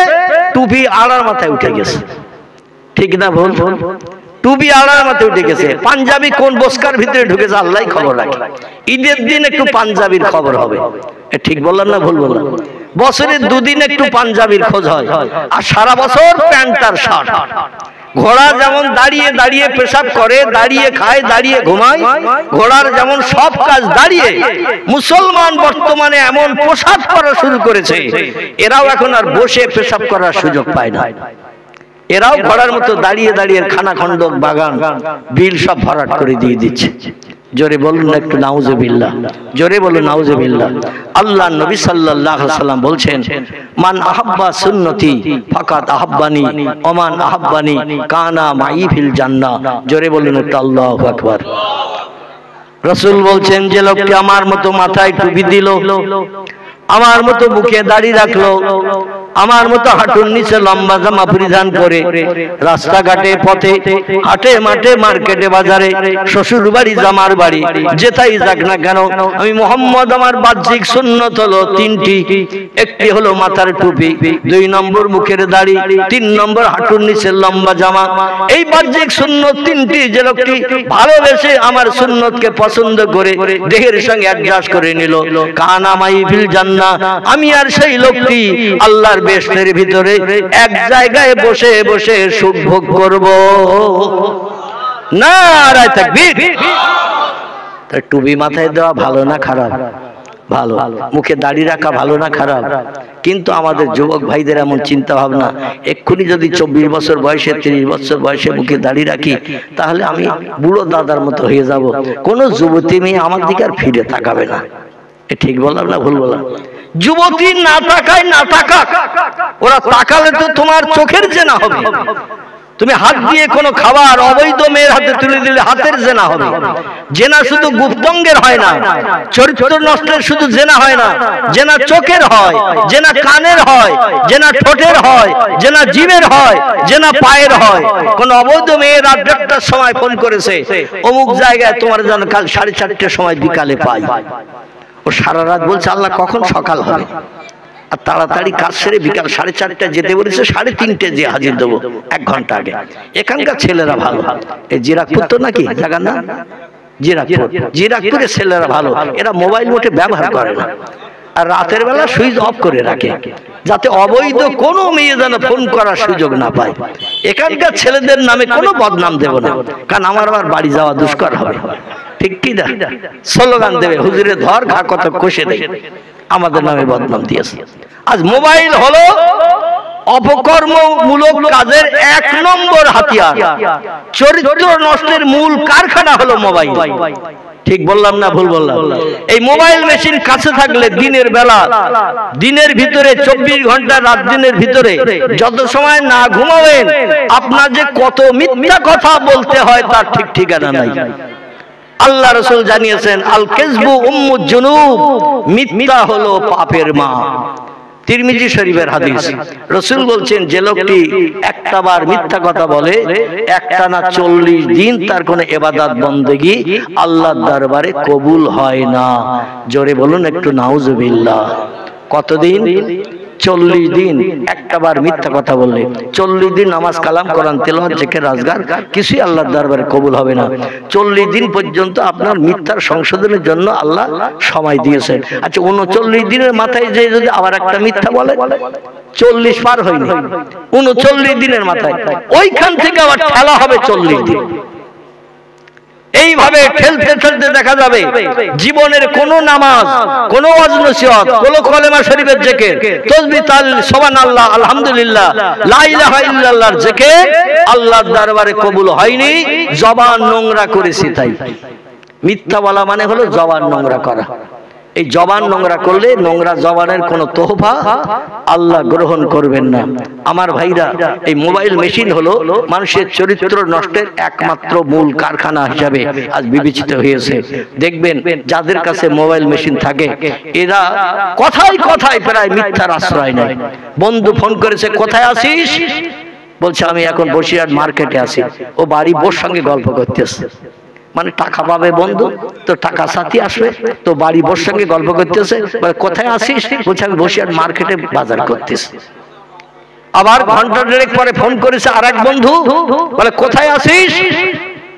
টুপি আড়ার মাথায় উঠে গেছে। ঠিক না ভুল? টুপি আড়ার মাথায় উঠে গেছে। পাঞ্জাবি কোন বস্কার ভিতরে ঢুকেছে আল্লাহই খবর রাখে। ঈদের দিন একটু পাঞ্জাবির খবর হবে। ঠিক বললাম না ভুল বললাম? বছরে 2 দিন একটু পাঞ্জাবির খোঁজ হয়, আর সারা বছর প্যান্ট আর শার্ট। ঘোড়া যেমন দাঁড়িয়ে দাঁড়িয়ে পেশাব করে, দাঁড়িয়ে খায়, দাঁড়িয়ে ঘুমায়, ঘোড়ার যেমন সব কাজ দাঁড়িয়ে, মুসলমান বর্তমানে এমন পোশাক করা শুরু করেছে, এরাও এখন আর বসে পেশাব করার সুযোগ পায় না। এরাও ঘোড়ার মতো দাঁড়িয়ে দাঁড়িয়ে খানাখন্দ, বাগান, বিল সব ভরাট করে দিয়ে দিচ্ছে। জোরে বলুন একটু নাউজুবিল্লাহ, জোরে বলুন নাউজুবিল্লাহ। আল্লাহ নবী সাল্লাল্লাহু আলাইহি ওয়াসাল্লাম বলছেন, মান আহাব্বা সুন্নতি ফাকাত আহাব্বানি ওয়া মান আহাব্বানি কানা মাই ফিল জান্নাহ। জোরে বলুন একটু আল্লাহু আকবার। রাসূল বলছেন, যে লোকটি আমার মতো মাথায় টুপি দিল, আমার মতো বুকে দাড়ি রাখলো, আমার মতো হাঁটুর নিচে লম্বা জামা পরিধান করে রাস্তাঘাটে, পথে, হাটে, মাঠে, মার্কেটে, বাজারে, শ্বশুর বাড়ি, জামার বাড়ি, যেথায় যাক না কেন, আমি মুহাম্মদ, আমার বাহ্যিক সুন্নত হলো 3টি। একটি হলো মাথার টুপি, 2 নম্বর মুখের দাড়ি, 3 নম্বর হাঁটুর নিচে লম্বা জামা। এই বাহ্যিক সুন্নত 3টি যে লোকটি ভালোবেসে আমার সুন্নতকে পছন্দ করে দেহের সঙ্গে অ্যাডজাস্ট করে নিল, কানা মাই ফিল জান্নাহ, আমি আর সেই লোকটি আল্লাহর বেহেশতের ভিতরে এক জায়গায় বসে বসে সুখ ভোগ করব। নারায়ে তাকবীর। তাই টুপি মাথায় দেওয়া ভালো না খারাপ? ভালো। মুখে দাড়ি রাখা ভালো না খারাপ? কিন্তু আমাদের যুবক ভাইদের এমন চিন্তা ভাবনা, এক্ষুনি যদি 24 বছর বয়সে, 30 বছর বয়সে মুখে দাড়ি রাখি, তাহলে আমি বুড়ো দাদার মতো হয়ে যাব, কোনো যুবতী মেয়ে আমার দিকে আর ফিরে তাকাবে না। ঠিক বললাম না ভুল বললাম? যুবতী না তাকায় না তাকাক, ওরা তাকালে তো তোমার চোখের জেনা হবে। তুমি হাত দিয়ে কোনো খাবার অবৈধ মেয়ের হাতে তুলে দিলে হাতের জেনা হবে। জেনা শুধু গুপ্তঙ্গের হয় না, চরিত্র নষ্টের শুধু জেনা হয় না, জেনা চোখের হয়, জেনা কানের হয়, জেনা ঠোঁটের হয়, জেনা জিভের হয়, জেনা পায়ের হয়। কোন অবৈধ মেয়ে রাত 1টার সময় ফোন করেছে, অমুক জায়গায় তোমার যেন কাল 4:30টার সময় বিকালে পাই। ও সারা রাত বলছে আল্লাহ কখন সকাল হবে, আর তাড়াতাড়ি কাজ সেরে বিকাল 4:30টায় যেতে বলেছে, 3:30 যে হাজির দেবো 1 ঘন্টা আগে। এখানকার ছেলেরা ভালো, এই জিরাকপুর তো নাকি জায়গা না, জিরাকপুরের ছেলেরা ভালো, এরা মোবাইল মোটে ব্যবহার করে না, আর রাতের বেলা সুইচ অফ করে রাখে, যাতে অবৈধ কোনো মেয়ে যেন ফোন করার সুযোগ না পায়। এখানকার ছেলেদের নামে কোনো বদনাম দেব না, কারণ আমার আবার বাড়ি যাওয়া দুষ্কর হবে। ঠিক কি না? স্লোগান দেবে, হুজুরে ধর ঘা কত কষে দেয়, আমাদের নামে বদনাম দিয়েছে। আজ মোবাইল হলো অপকর্মমূলক কাজের 1 নম্বর হাতিয়ার। চরিত্র নষ্টের মূল কারখানা হলো মোবাইল। ঠিক বললাম না ভুল বললাম? এই মোবাইল মেশিন কাছে থাকলে দিনের বেলা, দিনের ভিতরে 24 ঘন্টা, রাত দিনের ভিতরে যত সময় না ঘুমাবেন, আপনার যে কত মিথ্যা কথা বলতে হয় তার ঠিক ঠিকানা নাই। আল্লাহ রাসূল জানিয়েছেন, আল কিযবু উম্মুজ জুনুব, মিথ্যা হলো পাপের মা। তিরমিজি শরীফের হাদিস। রাসূল বলছেন, যে লোকটি একটা বার মিথ্যা কথা বলে, একটানা 40 দিন তার কোনো ইবাদত বন্দেগী আল্লাহর দরবারে কবুল হয় না। জোরে বলুন একটু নাউজুবিল্লাহ। কতদিন? 40 দিন। একটা বার মিথ্যা কথা বললে 40 দিন নামাজ কালাম কোরআন তেলাওয়াত জিকির আজগার কিছুই আল্লাহর দরবারে কবুল হবে না। 40 দিন পর্যন্ত আপনার মিথ্যার সংশোধনের জন্য আল্লাহ সময় দিয়েছেন। আচ্ছা, 39 দিনের মাথায় যে যদি আবার একটা মিথ্যা বলে, 40 পার হয়নি, 39 দিনের মাথায় ওইখান থেকে আবার ঠেলা হবে 40 দিন। এইভাবে ঠেলতে ঠেলতে দেখা যাবে জীবনের কোন নামাজ, কোন ওয়াজ নসিহত, কোন কলেমা শরীফের জিকির, তাসবিহ, তাহলিল, সুবহানাল্লাহ, আলহামদুলিল্লাহ, লা ইলাহা ইল্লাল্লাহর জিকির আল্লাহর দরবারে কবুল হয়নি। জবান নোংরা করেছি তাই। মিথ্যা বলা মানে হলো জবান নোংরা করা। এই জবান নোংরা করলে নোংরা জবানের কোনো তোহফা আল্লাহ গ্রহণ করবেন না। আমার ভাইরা, এই মোবাইল মেশিন হলো মানুষের চরিত্র নষ্টের একমাত্র মূল কারখানা হিসাবে আজ বিবেচিত হয়েছে। দেখবেন যাদের কাছে মোবাইল মেশিন থাকে এরা কথায় কথায় প্রায় মিথ্যার আশ্রয় নেয়। বন্ধু ফোন করেছে, কোথায় আছিস? বলছে আমি এখন বসিরহাট মার্কেটে আছি। ও বাড়ি বোর সঙ্গে গল্প করতেছে, মানে টাকা পাবে বন্ধু তো টাকা সাথী আসবে, তো বাড়ি বোর সঙ্গে গল্প করতেছে। কোথায় আসিস? বলছে আমি বসিরহাট মার্কেটে বাজার করতেছি। আবার ঘন্টা দেড়েক পরে ফোন করেছে আর এক বন্ধু, বলে কোথায় আসিস?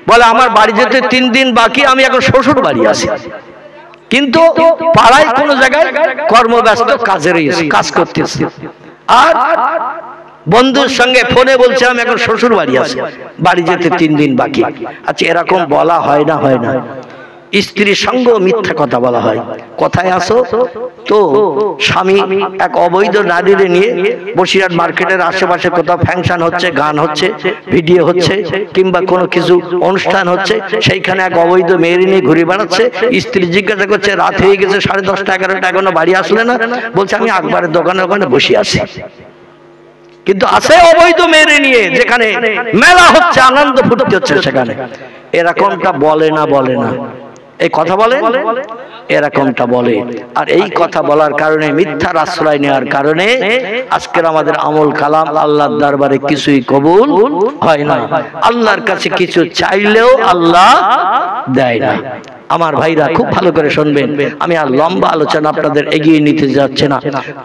বলে আমার বাড়ি যেতে 3 দিন বাকি, আমি এখন শ্বশুর বাড়ি আছি। কিন্তু পাড়ায় কোনো জায়গায় কর্মব্যস্ত কাজ করতেছি। আর বন্ধুর সঙ্গে ফোনে বলছে আমি এখন শ্বশুর বাড়ি আছি, বাড়ি যেতে 3 দিন বাকি। আচ্ছা, এরকম বলা হয় না? হয় না? স্ত্রীর সঙ্গে মিথ্যা কথা বলা হয়। কোথায় আসো? তো স্বামী এক অবৈধ নারীরে নিয়ে বসিরহাট মার্কেটের আশেপাশে কোথাও ফাংশন হচ্ছে, গান হচ্ছে, ভিডিও হচ্ছে, কিংবা কোনো কিছু অনুষ্ঠান হচ্ছে, সেইখানে এক অবৈধ মেয়েরে নিয়ে ঘুরে বেড়াচ্ছে। স্ত্রী জিজ্ঞাসা করছে রাত হয়ে গেছে, 10:30 11টা, এখনো বাড়ি আসলে না? বলছে আমি আকবরের দোকানে ওখানে বসে আছি। কিন্তু আছে অবৈধ মেয়েরে নিয়ে, যেখানে মেলা হচ্ছে, আনন্দ ফুর্তি হচ্ছে সেখানে। এরকমটা বলে না? বলে না? এই কথা বলে, এরকমটা বলে। আর এই কথা বলার কারণে, মিথ্যার আশ্রয় নেওয়ার কারণে আজকের আমাদের আমল কালাম আল্লাহর দরবারে কিছুই কবুল হয় না। আল্লাহর কাছে কিছু চাইলেও আল্লাহ দেয় না। আমার ভাইরা খুব ভালো করে শুনবেন, আমি আর লম্বা আলোচনা আপনাদের এগিয়ে নিতে যাচ্ছে না,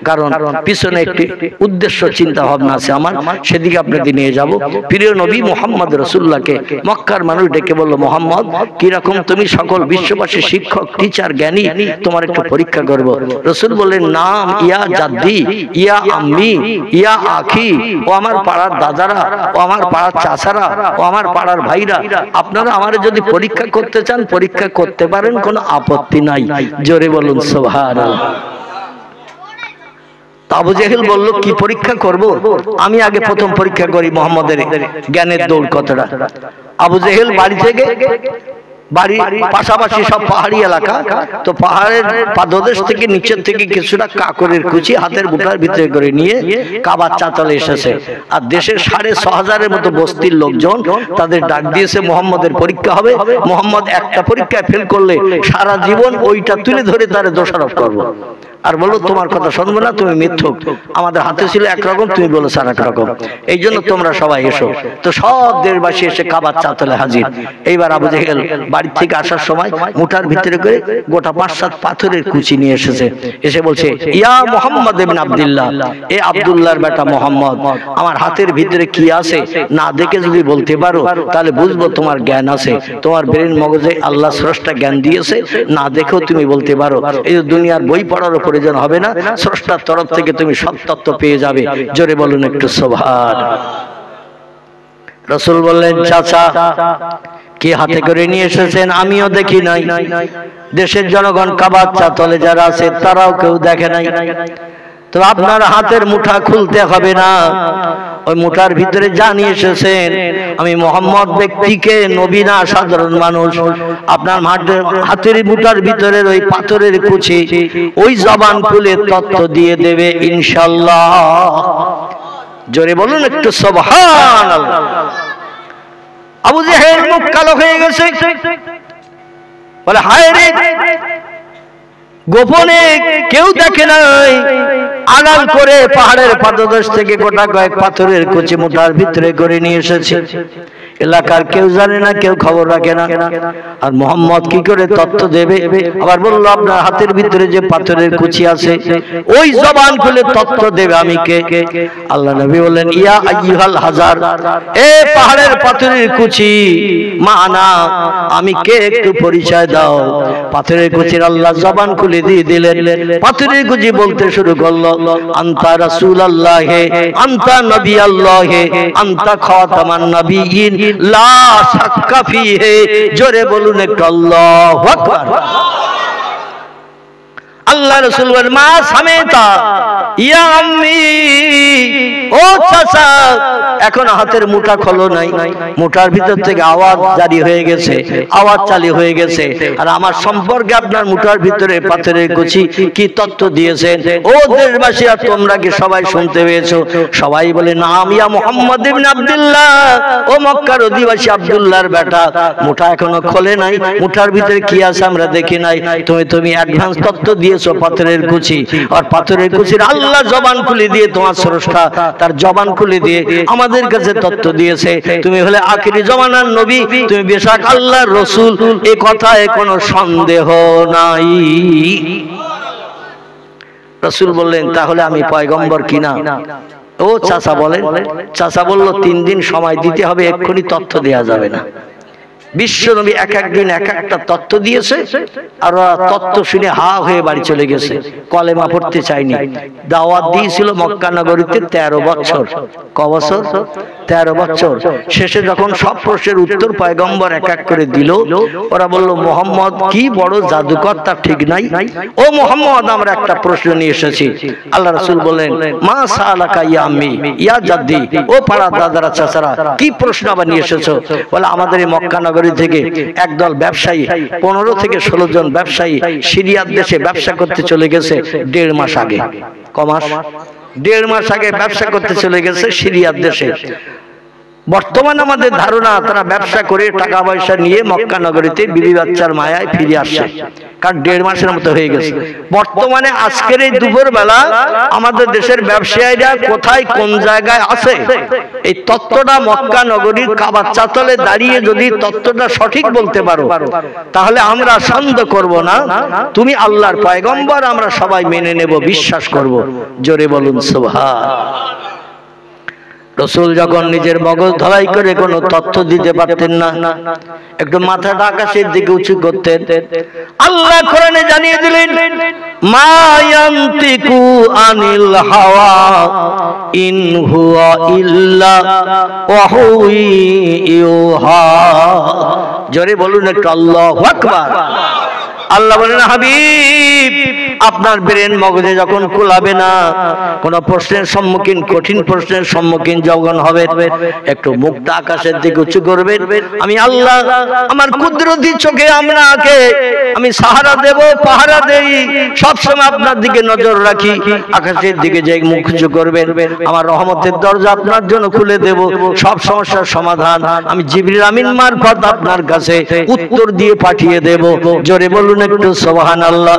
কারণ পিছনে একটি উদ্দেশ্য চিন্তা ভাবনা আছে আমার, সেদিকে আপনাদের নিয়ে যাব। প্রিয় নবী মুহাম্মদ রাসূলুল্লাহকে মক্কার মানুষ ডেকে বলল, মুহাম্মদ কিরকম তুমি সকল বিশ্ববাসী শিক্ষক, টিচার, জ্ঞানী, তোমার একটু পরীক্ষা করব। রাসূল বললেন, নাম ইয়া জাদ্দি, ইয়া আম্মি, ইয়া আখি, ও আমার পাড়ার দাদারা, ও আমার পাড়ার চাচারা, ও আমার পাড়ার ভাইরা, আপনারা আমার যদি পরীক্ষা করতে চান পরীক্ষা করতে পারেন, কোনো আপত্তি নাই। জোরে বলুন সুবহানাল্লাহ। আবু জেহেল বলল, কি পরীক্ষা করব? আমি আগে প্রথম পরীক্ষা করি মুহাম্মদের জ্ঞানের দৌড় কতটা। আবু জেহেল বাড়ি থেকে, বাড়ির পাশাপাশি সব পাহাড়ি এলাকা, তো পাহাড়ের পাদদেশ থেকে নিচের থেকে কিছুটা কাকরের কুচি হাতের মুঠার ভিতরে করে নিয়ে কাবার চাতালে এসেছে। আর দেশের 6,500-এর মতো বস্তির লোকজন তাদের ডাক দিয়েছে, মুহাম্মদের পরীক্ষা হবে। মুহাম্মদ একটা পরীক্ষায় ফেল করলে সারা জীবন ওইটা তুলে ধরে তারে দোষারোপ করবো, আর বলো তোমার কথা শুনবো না, তুমি মিথ্যুক। আমাদের হাতে ছিল একরকম, তুমি বলেছ আর এক রকম, এই জন্য তোমরা সবাই এসো। তো সব দেশবাসী এসে কাবার চাতালে হাজির। এইবার আবু জেহেল বাড়ি থেকে আসার সময় মুঠার ভিতরে করে গোটা 5-7 পাথরের কুচি নিয়ে এসেছে। এসে বলছে, ইয়া মুহাম্মদ ইবনে আব্দুল্লাহ, এ আব্দুল্লাহর বেটা মুহাম্মদ, আমার হাতের ভিতরে কি আছে না দেখে যদি বলতে পারো তাহলে বুঝবো তোমার জ্ঞান আছে। তোমার ব্রেন মগজে আল্লাহ স্রষ্টা জ্ঞান দিয়েছে, না দেখেও তুমি বলতে পারো। এই দুনিয়ার বই পড়ার প্রয়োজন হবে না, স্রষ্টার তরফ থেকে তুমি সব তত্ত্ব পেয়ে যাবে। জোরে বলুন একটু সুবহানাল্লাহ। রাসূল বললেন, চাচা কি হাতে করে নিয়ে এসেছেন? আমিও দেখি নাই, দেশের জনগণ কাবার চাতালে যারা আছে তারাও কেউ দেখে নাই। তো আপনার হাতের মুঠা খুলতে হবে না, ওই মুঠার ভিতরে যা নিয়ে এসেছেন, আমি মুহাম্মদ ব্যক্তিকে, নবী না সাধারণ মানুষ, আপনার হাতের মুঠার ভিতরের ওই পাথরের কুচি ওই জবান খুলে তত্ত্ব দিয়ে দেবে ইনশাআল্লাহ। জোরে বলুন একটু সুবহানাল্লাহ। আবু জেহেল মুখ কালো হয়ে গেছে, বলে হায় রে, গোপনে কেউ দেখে নাই, আড়াল করে পাহাড়ের পাদদেশ থেকে গোটা কয়েক পাথরের কুচি মুঠার ভিতরে করে নিয়ে এসেছে। এলাকার কেউ জানে না, কেউ খবর রাখে না। আর মুহাম্মদ কি করে তত্ত্ব দেবে? আবার বলল, আপনার হাতের ভিতরে যে পাথরের কুচি আছে ওই জবান খুলে তত্ত্ব দেবে আমি কে? আল্লাহ নবী বললেন, ইয়া আইয়ুহাল হাজার, এ পাহাড়ের পাথরের কুচি, মানা, আমি কে একটু পরিচয় দাও। পাথরের কুচির আল্লাহ জবান খুলে দিয়ে দিলেন। পাথরের কুচি বলতে শুরু করলো, আনতা রাসূলুল্লাহ, আনতা নবী আল্লাহ, আনতা খাতামান নবিয়্যিন, লা শাক্কা ফিহি। জোরে বলুন একটু আল্লাহু আকবার। আল্লাহ রাসূল বলেন মা সামেতা ইয়া আম্মি, ও চাচা এখন হাতের মুঠা খোলো নাই, মুঠার ভিতর থেকে আওয়াজ জারি হয়ে গেছে, আওয়াজ চালু হয়ে গেছে, আর আমার সম্পর্কে আপনার মুঠার ভিতরে পাথরের কুচি কি তত্ত্ব দিয়েছেন ও দেশবাসী, আর তোমরা কি সবাই শুনতে পেয়েছো? সবাই বলে নাম ইয়া মুহাম্মদ ইবনে আব্দুল্লাহ, ও মক্কার অধিবাসী আব্দুল্লাহর বেটা। মুঠা এখনো খোলে নাই, মুঠার ভিতরে কি আছে আমরা দেখি নাই, তুমি অ্যাডভান্স তত্ত্ব দিয়েছো পাথরের কুচি, আর পাথরের কুচির আল্লাহ জবান খুলে দিয়ে তোমার স্রষ্টা তার জবান খুলে দিয়ে আমাদের কাছে তত্ত্ব দিয়েছে। তুমি হলে আখিরি জমানার নবী, তুমি বেশক আল্লাহর রাসূল, এই কথায় কোনো সন্দেহ নাই। রাসূল বললেন তাহলে আমি পয়গম্বর কিনা? ও চাচা বলেন। চাচা বলল 3 দিন সময় দিতে হবে, এক্ষুনি তথ্য দেয়া যাবে না। বিশ্বনবী এক একদিন এক একটা তত্ত্ব দিয়েছে, আর ওরা তত্ত্ব শুনে হা হয়ে বাড়ি চলে গেছে, কলেমা পড়তে চায়নি। দাওয়াত দিয়েছিল মক্কা নগরীতে 13 বছর। ক বছর? 13 বছর। শেষে যখন সব প্রশ্নের উত্তর পয়গম্বর এক এক করে দিল, ওরা বলল মোহাম্মদ কি বড় জাদুকর তার ঠিক নাই। ও মোহাম্মদ আমরা একটা প্রশ্ন নিয়ে এসেছি। আল্লাহ রাসূল বলেন মা সালাকা ইয়া আম্মি ইয়া জাদ্দি, ও পাড়া দাদারা চাচারা কি প্রশ্ন আবার নিয়ে এসেছো? বলে আমাদের এই মক্কা নগরী থেকে একদল ব্যবসায়ী 15 থেকে 16 জন ব্যবসায়ী সিরিয়ার দেশে ব্যবসা করতে চলে গেছে 1.5 মাস আগে। ক মাস? 1.5 মাস আগে ব্যবসা করতে চলে গেছে সিরিয়ার দেশে। বর্তমান আমাদের ধারণা তারা ব্যবসা করে টাকা পয়সা নিয়ে মক্কা নগরীতে বিবি বাচ্চার মায়ায় ফিরে আসছে, কারণ 1.5 মাসের মতো হয়ে গেছে। বর্তমানে আজকের এই দুপুর বেলা আমাদের দেশের ব্যবসায়ীরা কোথায় কোন জায়গায় আছে, এই তত্ত্বটা মক্কা নগরীর কাবার চাতলে দাঁড়িয়ে যদি তত্ত্বটা সঠিক বলতে পারো, তাহলে আমরা সন্দেহ করব না তুমি আল্লাহর পয়গম্বর, আমরা সবাই মেনে নেব, বিশ্বাস করব। জোরে বলুন সুবহান। রাসূল যখন নিজের মগজ ধলাই করে কোনো তথ্য দিতে পারতেন না, একটু মাথাটা আকাশের দিকে উঁচু করতেন। আল্লাহ কোরআনে জানিয়ে দিলেন মা ইয়ান্তিকু আনিল হাওয়া ইন হুয়া ইল্লা ওয়াহু ইউহা। জোরে বলুন একটু আল্লাহু আকবার। আল্লাহ বলেন হাবিব আপনার ব্রেন মগজে যখন কুলাবে না, কোন প্রশ্নের সম্মুখীন, কঠিন প্রশ্নের সম্মুখীন যখন হবে, একটু মুখটা আকাশের দিকে উঁচু করবেন। আমি আল্লাহ আমার কুদরতি চোখে আপনাকে আমি সাহারা দেব, পাহারা দেই, সবসময় আপনার দিকে নজর রাখি। আকাশের দিকে যে মুখ উঁচু করবেন, আমার রহমতের দরজা আপনার জন্য খুলে দেব, সব সমস্যার সমাধান আমি জিবরিল আমিন মারফত আপনার কাছে উত্তর দিয়ে পাঠিয়ে দেব। জোরে বলুন একটু সুবহানাল্লাহ।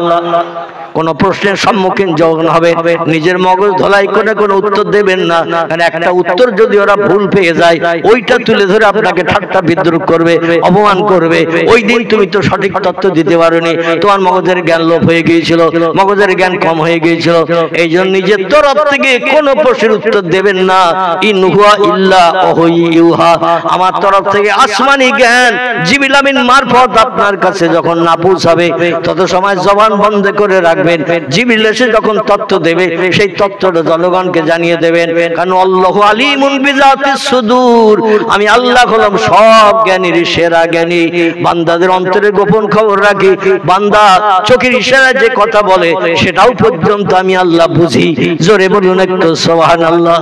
কোন প্রশ্নের সম্মুখীন যখন হবে, নিজের মগজ ধলাই করে কোনো উত্তর দেবেন না, কারণ একটা উত্তর যদি ওরা ভুল পেয়ে যায়, ওইটা তুলে ধরে আপনাকে ঠাট্টা বিদ্রুপ করবে, অপমান করবে। ওই দিন তুমি তো সঠিক তথ্য দিতে পারোনি, তোমার মগজের জ্ঞান লোপ হয়ে গিয়েছিল, মগজের জ্ঞান কম হয়ে গিয়েছিল। এই জন্য নিজের তরফ থেকে কোনো প্রশ্নের উত্তর দেবেন না। ইন হুয়া ইল্লা ওয়াহু ইউহা, আমার তরফ থেকে আসমানি জ্ঞান জিবরিল আমিন মারফত আপনার কাছে যখন না পৌঁছাবে, তত সময় জবান বন্ধ করে রাখবেন। জিবরিল এসে যখন তথ্য দেবে, সেই তথ্যটা জনগণকে জানিয়ে দেবেন, কারণ আল্লাহু আলিমুন বিযাতিস সুদূর, আমি আল্লাহ হলাম সব জ্ঞানীর সেরা জ্ঞানী। বান্দাদের অন্তরে গোপন খবর রাখি, বান্দা চোখের ইশারায় যে কথা বলে সেটাও পর্যন্ত আমি আল্লাহ বুঝি। জোরে বলুন একটু সুবহানাল্লাহ।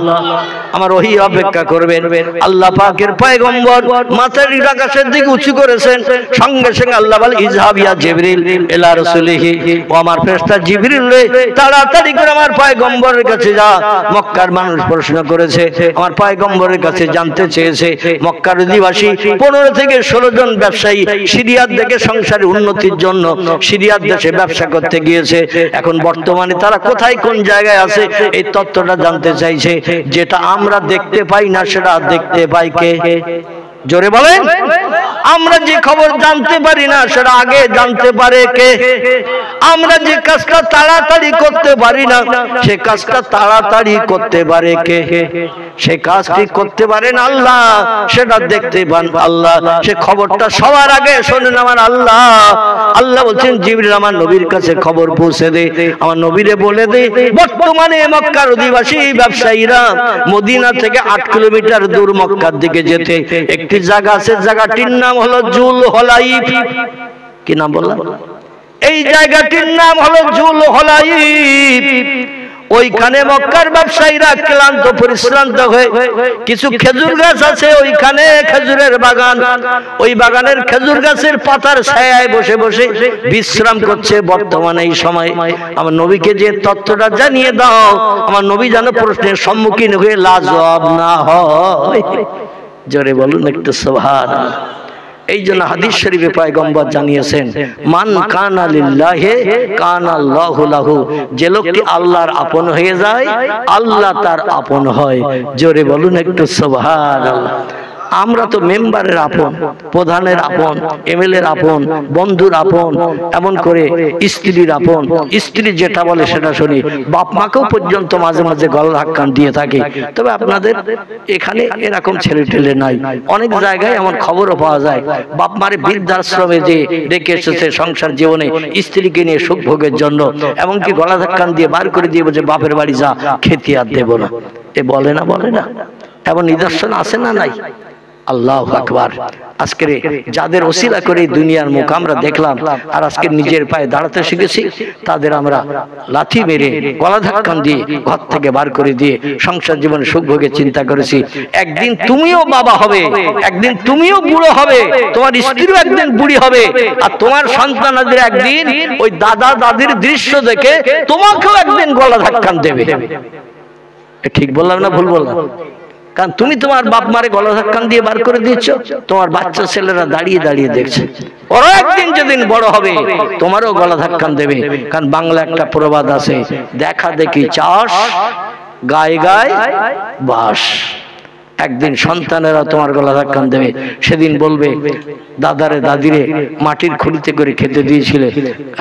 আমার ওহী অপেক্ষা করবেন। আল্লাহ পাকের পয়গম্বর মাথার আকাশের দিকে উঁচু করেছেন, সঙ্গে সঙ্গে আল্লাহ বলে ইযহাব ইয়া জিবরিল ইলা রাসূলিহি, ও আমার ফেরেশতা জিবরিল রে তাড়াতাড়ি করে আমার পয়গম্বরের কাছে যা। মক্কার মানুষ প্রশ্ন করেছে, আমার পয়গম্বরের কাছে জানতে চেয়েছে। মক্কার অধিবাসী 15 থেকে 16 জন ব্যবসায়ী সিরিয়ার দিকে সংসারের উন্নতির জন্য সিরিয়ার দেশে ব্যবসা করতে গিয়েছে। এখন বর্তমানে তারা কোথায় কোন জায়গায় আছে এই তথ্যটা জানতে চাইছে। যেটা আমরা দেখতে পাই না সেটা দেখতে পাই কে? জোরে বলেন। আমরা যে খবর জানতে পারি না সেটা আগে জানতে পারে কে? আমরা যে কাজটা তাড়াতাড়ি করতে পারি না সে কাজটা তাড়াতাড়ি করতে পারে কে? সে কাজটি করতে পারেন আল্লাহ, সেটা দেখতে পান আল্লাহ, সে খবরটা সবার আগে শোনেন আমার আল্লাহ। আল্লাহ বলছেন জিবরিল আমার নবীর কাছে খবর পৌঁছে দে, আমার নবীরে বলে দে বর্তমানে মক্কার অধিবাসী ব্যবসায়ীরা মদিনা থেকে 8 কিলোমিটার দূর মক্কার দিকে যেতে একটি জায়গা আছে, জায়গাটির নাম হলো জুল হলাইফ। কি নাম বললাম? এই জায়গাটির নাম হলো জুল হলাইফ। ওইখানে মক্কার ব্যবসায়ীরা ক্লান্ত পরিশ্রান্ত হয়ে কিছু খেজুর গাছ আছে, ওইখানে খেজুরের বাগান, ওই বাগানের খেজুর গাছের পাতার ছায়ায় বসে বসে বিশ্রাম করছে। বর্তমানে এই সময় আমার নবীকে যে তথ্যটা জানিয়ে দাও, আমার নবী যেন প্রশ্নের সম্মুখীন হয়ে লাজবাব না হয়। জোরে বলুন একটু সুবহানাল্লাহ। এই জন্য হাদিস শরীফে পয়গম্বর জানিয়েছেন মান কানা লিল্লাহি কানা আল্লাহু লাহু, যে লোকটি আল্লাহর আপন হয়ে যায় আল্লাহ তার আপন হয়। জোরে বলুন একটু সুবহানাল্লাহ। আমরা তো মেম্বারের আপন, প্রধানের আপন, এমএলএর আপন, বন্ধুর আপন, এমন করে স্ত্রীর আপন, স্ত্রী যেটা বলে সেটা শুনি, বাপ মাকেও পর্যন্ত মাঝে মাঝে গলা ধাক্কা দিয়ে থাকে। তবে আপনাদের এখানে এরকম ছেলে টেলে নাই, অনেক জায়গায় এমন খবরও পাওয়া যায় বাপ মারে বৃদ্ধাশ্রমে যে রেখে এসেছে সংসার জীবনে স্ত্রীকে নিয়ে সুখ ভোগের জন্য, এমনকি গলা ধাক্কা দিয়ে বার করে দিয়ে বলছে বাপের বাড়ি যা, খেতে আর দেব না। এ বলে না, বলে না? এমন নিদর্শন আছে না নাই? আল্লাহু আকবার। আজকে যাদের ওসিলা করে দুনিয়ার মুখ আমরা দেখলাম আর আজকে নিজের পায়ে দাঁড়াতে শিখেছি, তাদের আমরা লাথি মেরে গলা ধাক্কা দিয়ে ঘর থেকে বার করে দিয়ে সংসার জীবনে সুখ ভোগে চিন্তা করেছি। একদিন তুমিও বাবা হবে, একদিন তুমিও বুড়ো হবে, তোমার স্ত্রীও একদিন বুড়ি হবে, আর তোমার সন্তানদের একদিন ওই দাদা দাদির দৃশ্য দেখে তোমাকেও একদিন গলা ধাক্কা দেবে। ঠিক বললাম না ভুল বললাম? কারণ তুমি তোমার বাপ মারে গলা ধাক্কান দিয়ে বার করে দিচ্ছ, তোমার বাচ্চা ছেলেরা দাঁড়িয়ে দাঁড়িয়ে দেখছে, ওরা একদিন যেদিন বড় হবে তোমারও গলা ধাক্কান দেবে। কারণ বাংলা একটা প্রবাদ আছে, দেখা দেখি চাষ, গায়ে গায়ে বাস। একদিন সন্তানেরা তোমার গলা ধাক্কান দেবে, সেদিন বলবে দাদারে দাদিরে মাটির খুলিতে করে খেতে দিয়েছিলে,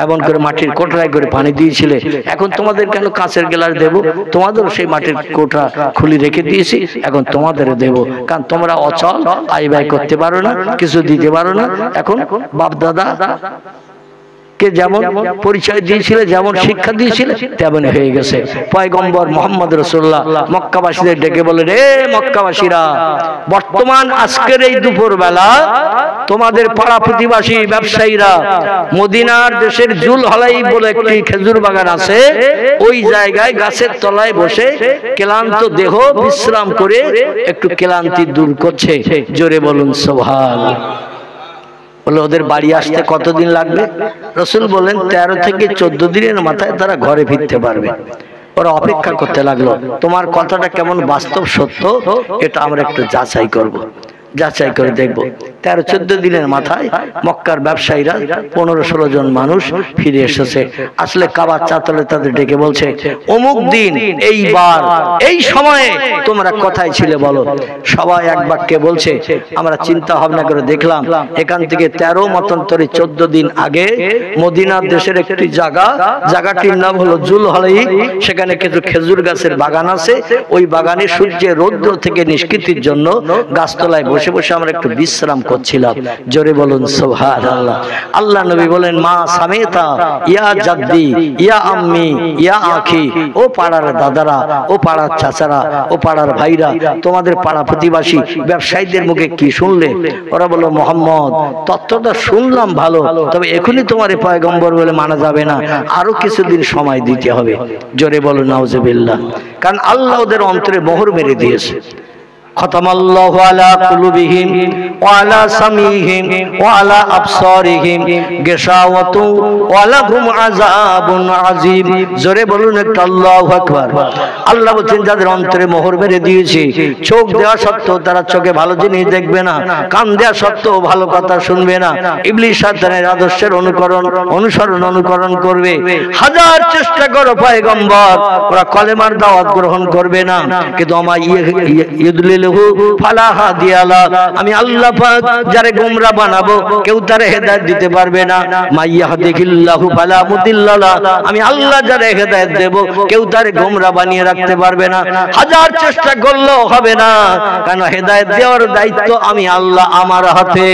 এমন করে মাটির কোটরায় করে পানি দিয়েছিলে, এখন তোমাদের কেন কাঁচের গ্লাস দেব? তোমাদেরও সেই মাটির কোটরা খুলি রেখে দিয়েছি, এখন তোমাদেরও দেব। কারণ তোমরা অচল, আয় ব্যয় করতে পারো না, কিছু দিতে পারো না। এখন বাপ দাদা কে যেমন পরিচয় দিয়েছিল, যেমন শিক্ষা দিয়েছিল, তেমন হয়ে গেছে। পয়গম্বর মুহাম্মদ রাসূলুল্লাহ মক্কাবাসীদের ডেকে বলে, রে মক্কাবাসীরা, বর্তমান আজকের এই দুপুর বেলা তোমাদের পাড়া প্রতিবাসী ব্যবসায়ীরা মদিনার দেশের জুল হলাইফ বলে একটি খেজুর বাগান আছে, ওই জায়গায় গাছের তলায় বসে ক্লান্ত দেহ বিশ্রাম করে একটু ক্লান্তি দূর করছে। জোরে বলুন সুবহানাল্লাহ। বলে ওদের বাড়ি আসতে কতদিন লাগবে? রাসূল বলেন 13 থেকে 14 দিনের মাথায় তারা ঘরে ফিরতে পারবে। ওরা অপেক্ষা করতে লাগলো, তোমার কথাটা কেমন বাস্তব সত্য এটা আমরা একটু যাচাই করব, যাচাই করে দেখবো। 13-14 দিনের মাথায় মক্কার ব্যবসায়ীরা 15-16 জন মানুষ ফিরে এসেছে। আসলে কাবার চাতলে তাদের ডেকে বলছে, অমুক দিন এইবার এই সময়ে তোমরা কোথায় ছিলে বলো? সবাই এক বাক্যে বলছে, আমরা চিন্তা ভাবনা করে দেখলাম এখান থেকে 13 মতান্তরে 14 দিন আগে মদিনার দেশের একটি জায়গাটির নাম হলো জুল হলাইফ, সেখানে কিছু খেজুর গাছের বাগান আছে, ওই বাগানে সূর্যের রৌদ্র থেকে নিষ্কৃতির জন্য গাছতলায় বসে বসে আমরা একটু বিশ্রাম করছিলাম। জোরে বলুন সুবহানাল্লাহ। আল্লাহ নবী বলেন, মা সামেতা ইয়া জাদ্দি ইয়া আম্মি ইয়া আখি, ও পাড়ার দাদারা, ও পাড়ার চাচারা, ও পাড়ার ভাইরা, তোমাদের পাড়া প্রতিবাসী ব্যবসায়ীদের মুখে কি শুনলে? ওরা বলল, মুহাম্মদ তত্ত্বটা শুনলাম ভালো, তবে এখনই তোমার পয়গম্বর বলে মানা যাবে না, আরো কিছুদিন সময় দিতে হবে। জোরে বলুন নাউজুবিল্লাহ। কারণ আল্লাহ ওদের অন্তরে মোহর মেরে দিয়েছে। খতামাল্লাহু আলা কুলুবিহিম ওয়া আলা সামিহিম ওয়া আলা আবসারিহিম গিশাওয়াতু ওয়া লাহুম আযাবুন আযীম। জোরে বলুন একটা আল্লাহু আকবার। আল্লাহ বলেন, যাদের অন্তরে মোহর মেরে দিয়েছি, চোখ দেওয়া সত্ত্বেও তারা চোখে ভালো জিনিস দেখবে না, কান দেওয়া সত্ত্বেও ভালো কথা শুনবে না, ইবলিস শয়তানের আদর্শের অনুকরণ করবে। হাজার চেষ্টা করো পয়গম্বর, ওরা কলেমার দাওয়াত গ্রহণ করবে না। কিন্তু আমা ইউদলিল ইউদ্লিলহু ফালা হাদিয়া লা, আমি আল্লাহ পাক যারে গোমরা বানাবো কেউ তারে হেদায়েত দিতে পারবে না। মাইয়াহদিকিল্লাহু ফালা মুদিল্লা লা, আমি আল্লাহ যারে হেদায়েত দেব কেউ তারে গোমরা বানিয়ে রাখতে পারবে না। হাজার চেষ্টা করলেও হবে না, কারণ হেদায়েত দেওয়ার দায়িত্ব আমি আল্লাহ, আমার হাতে।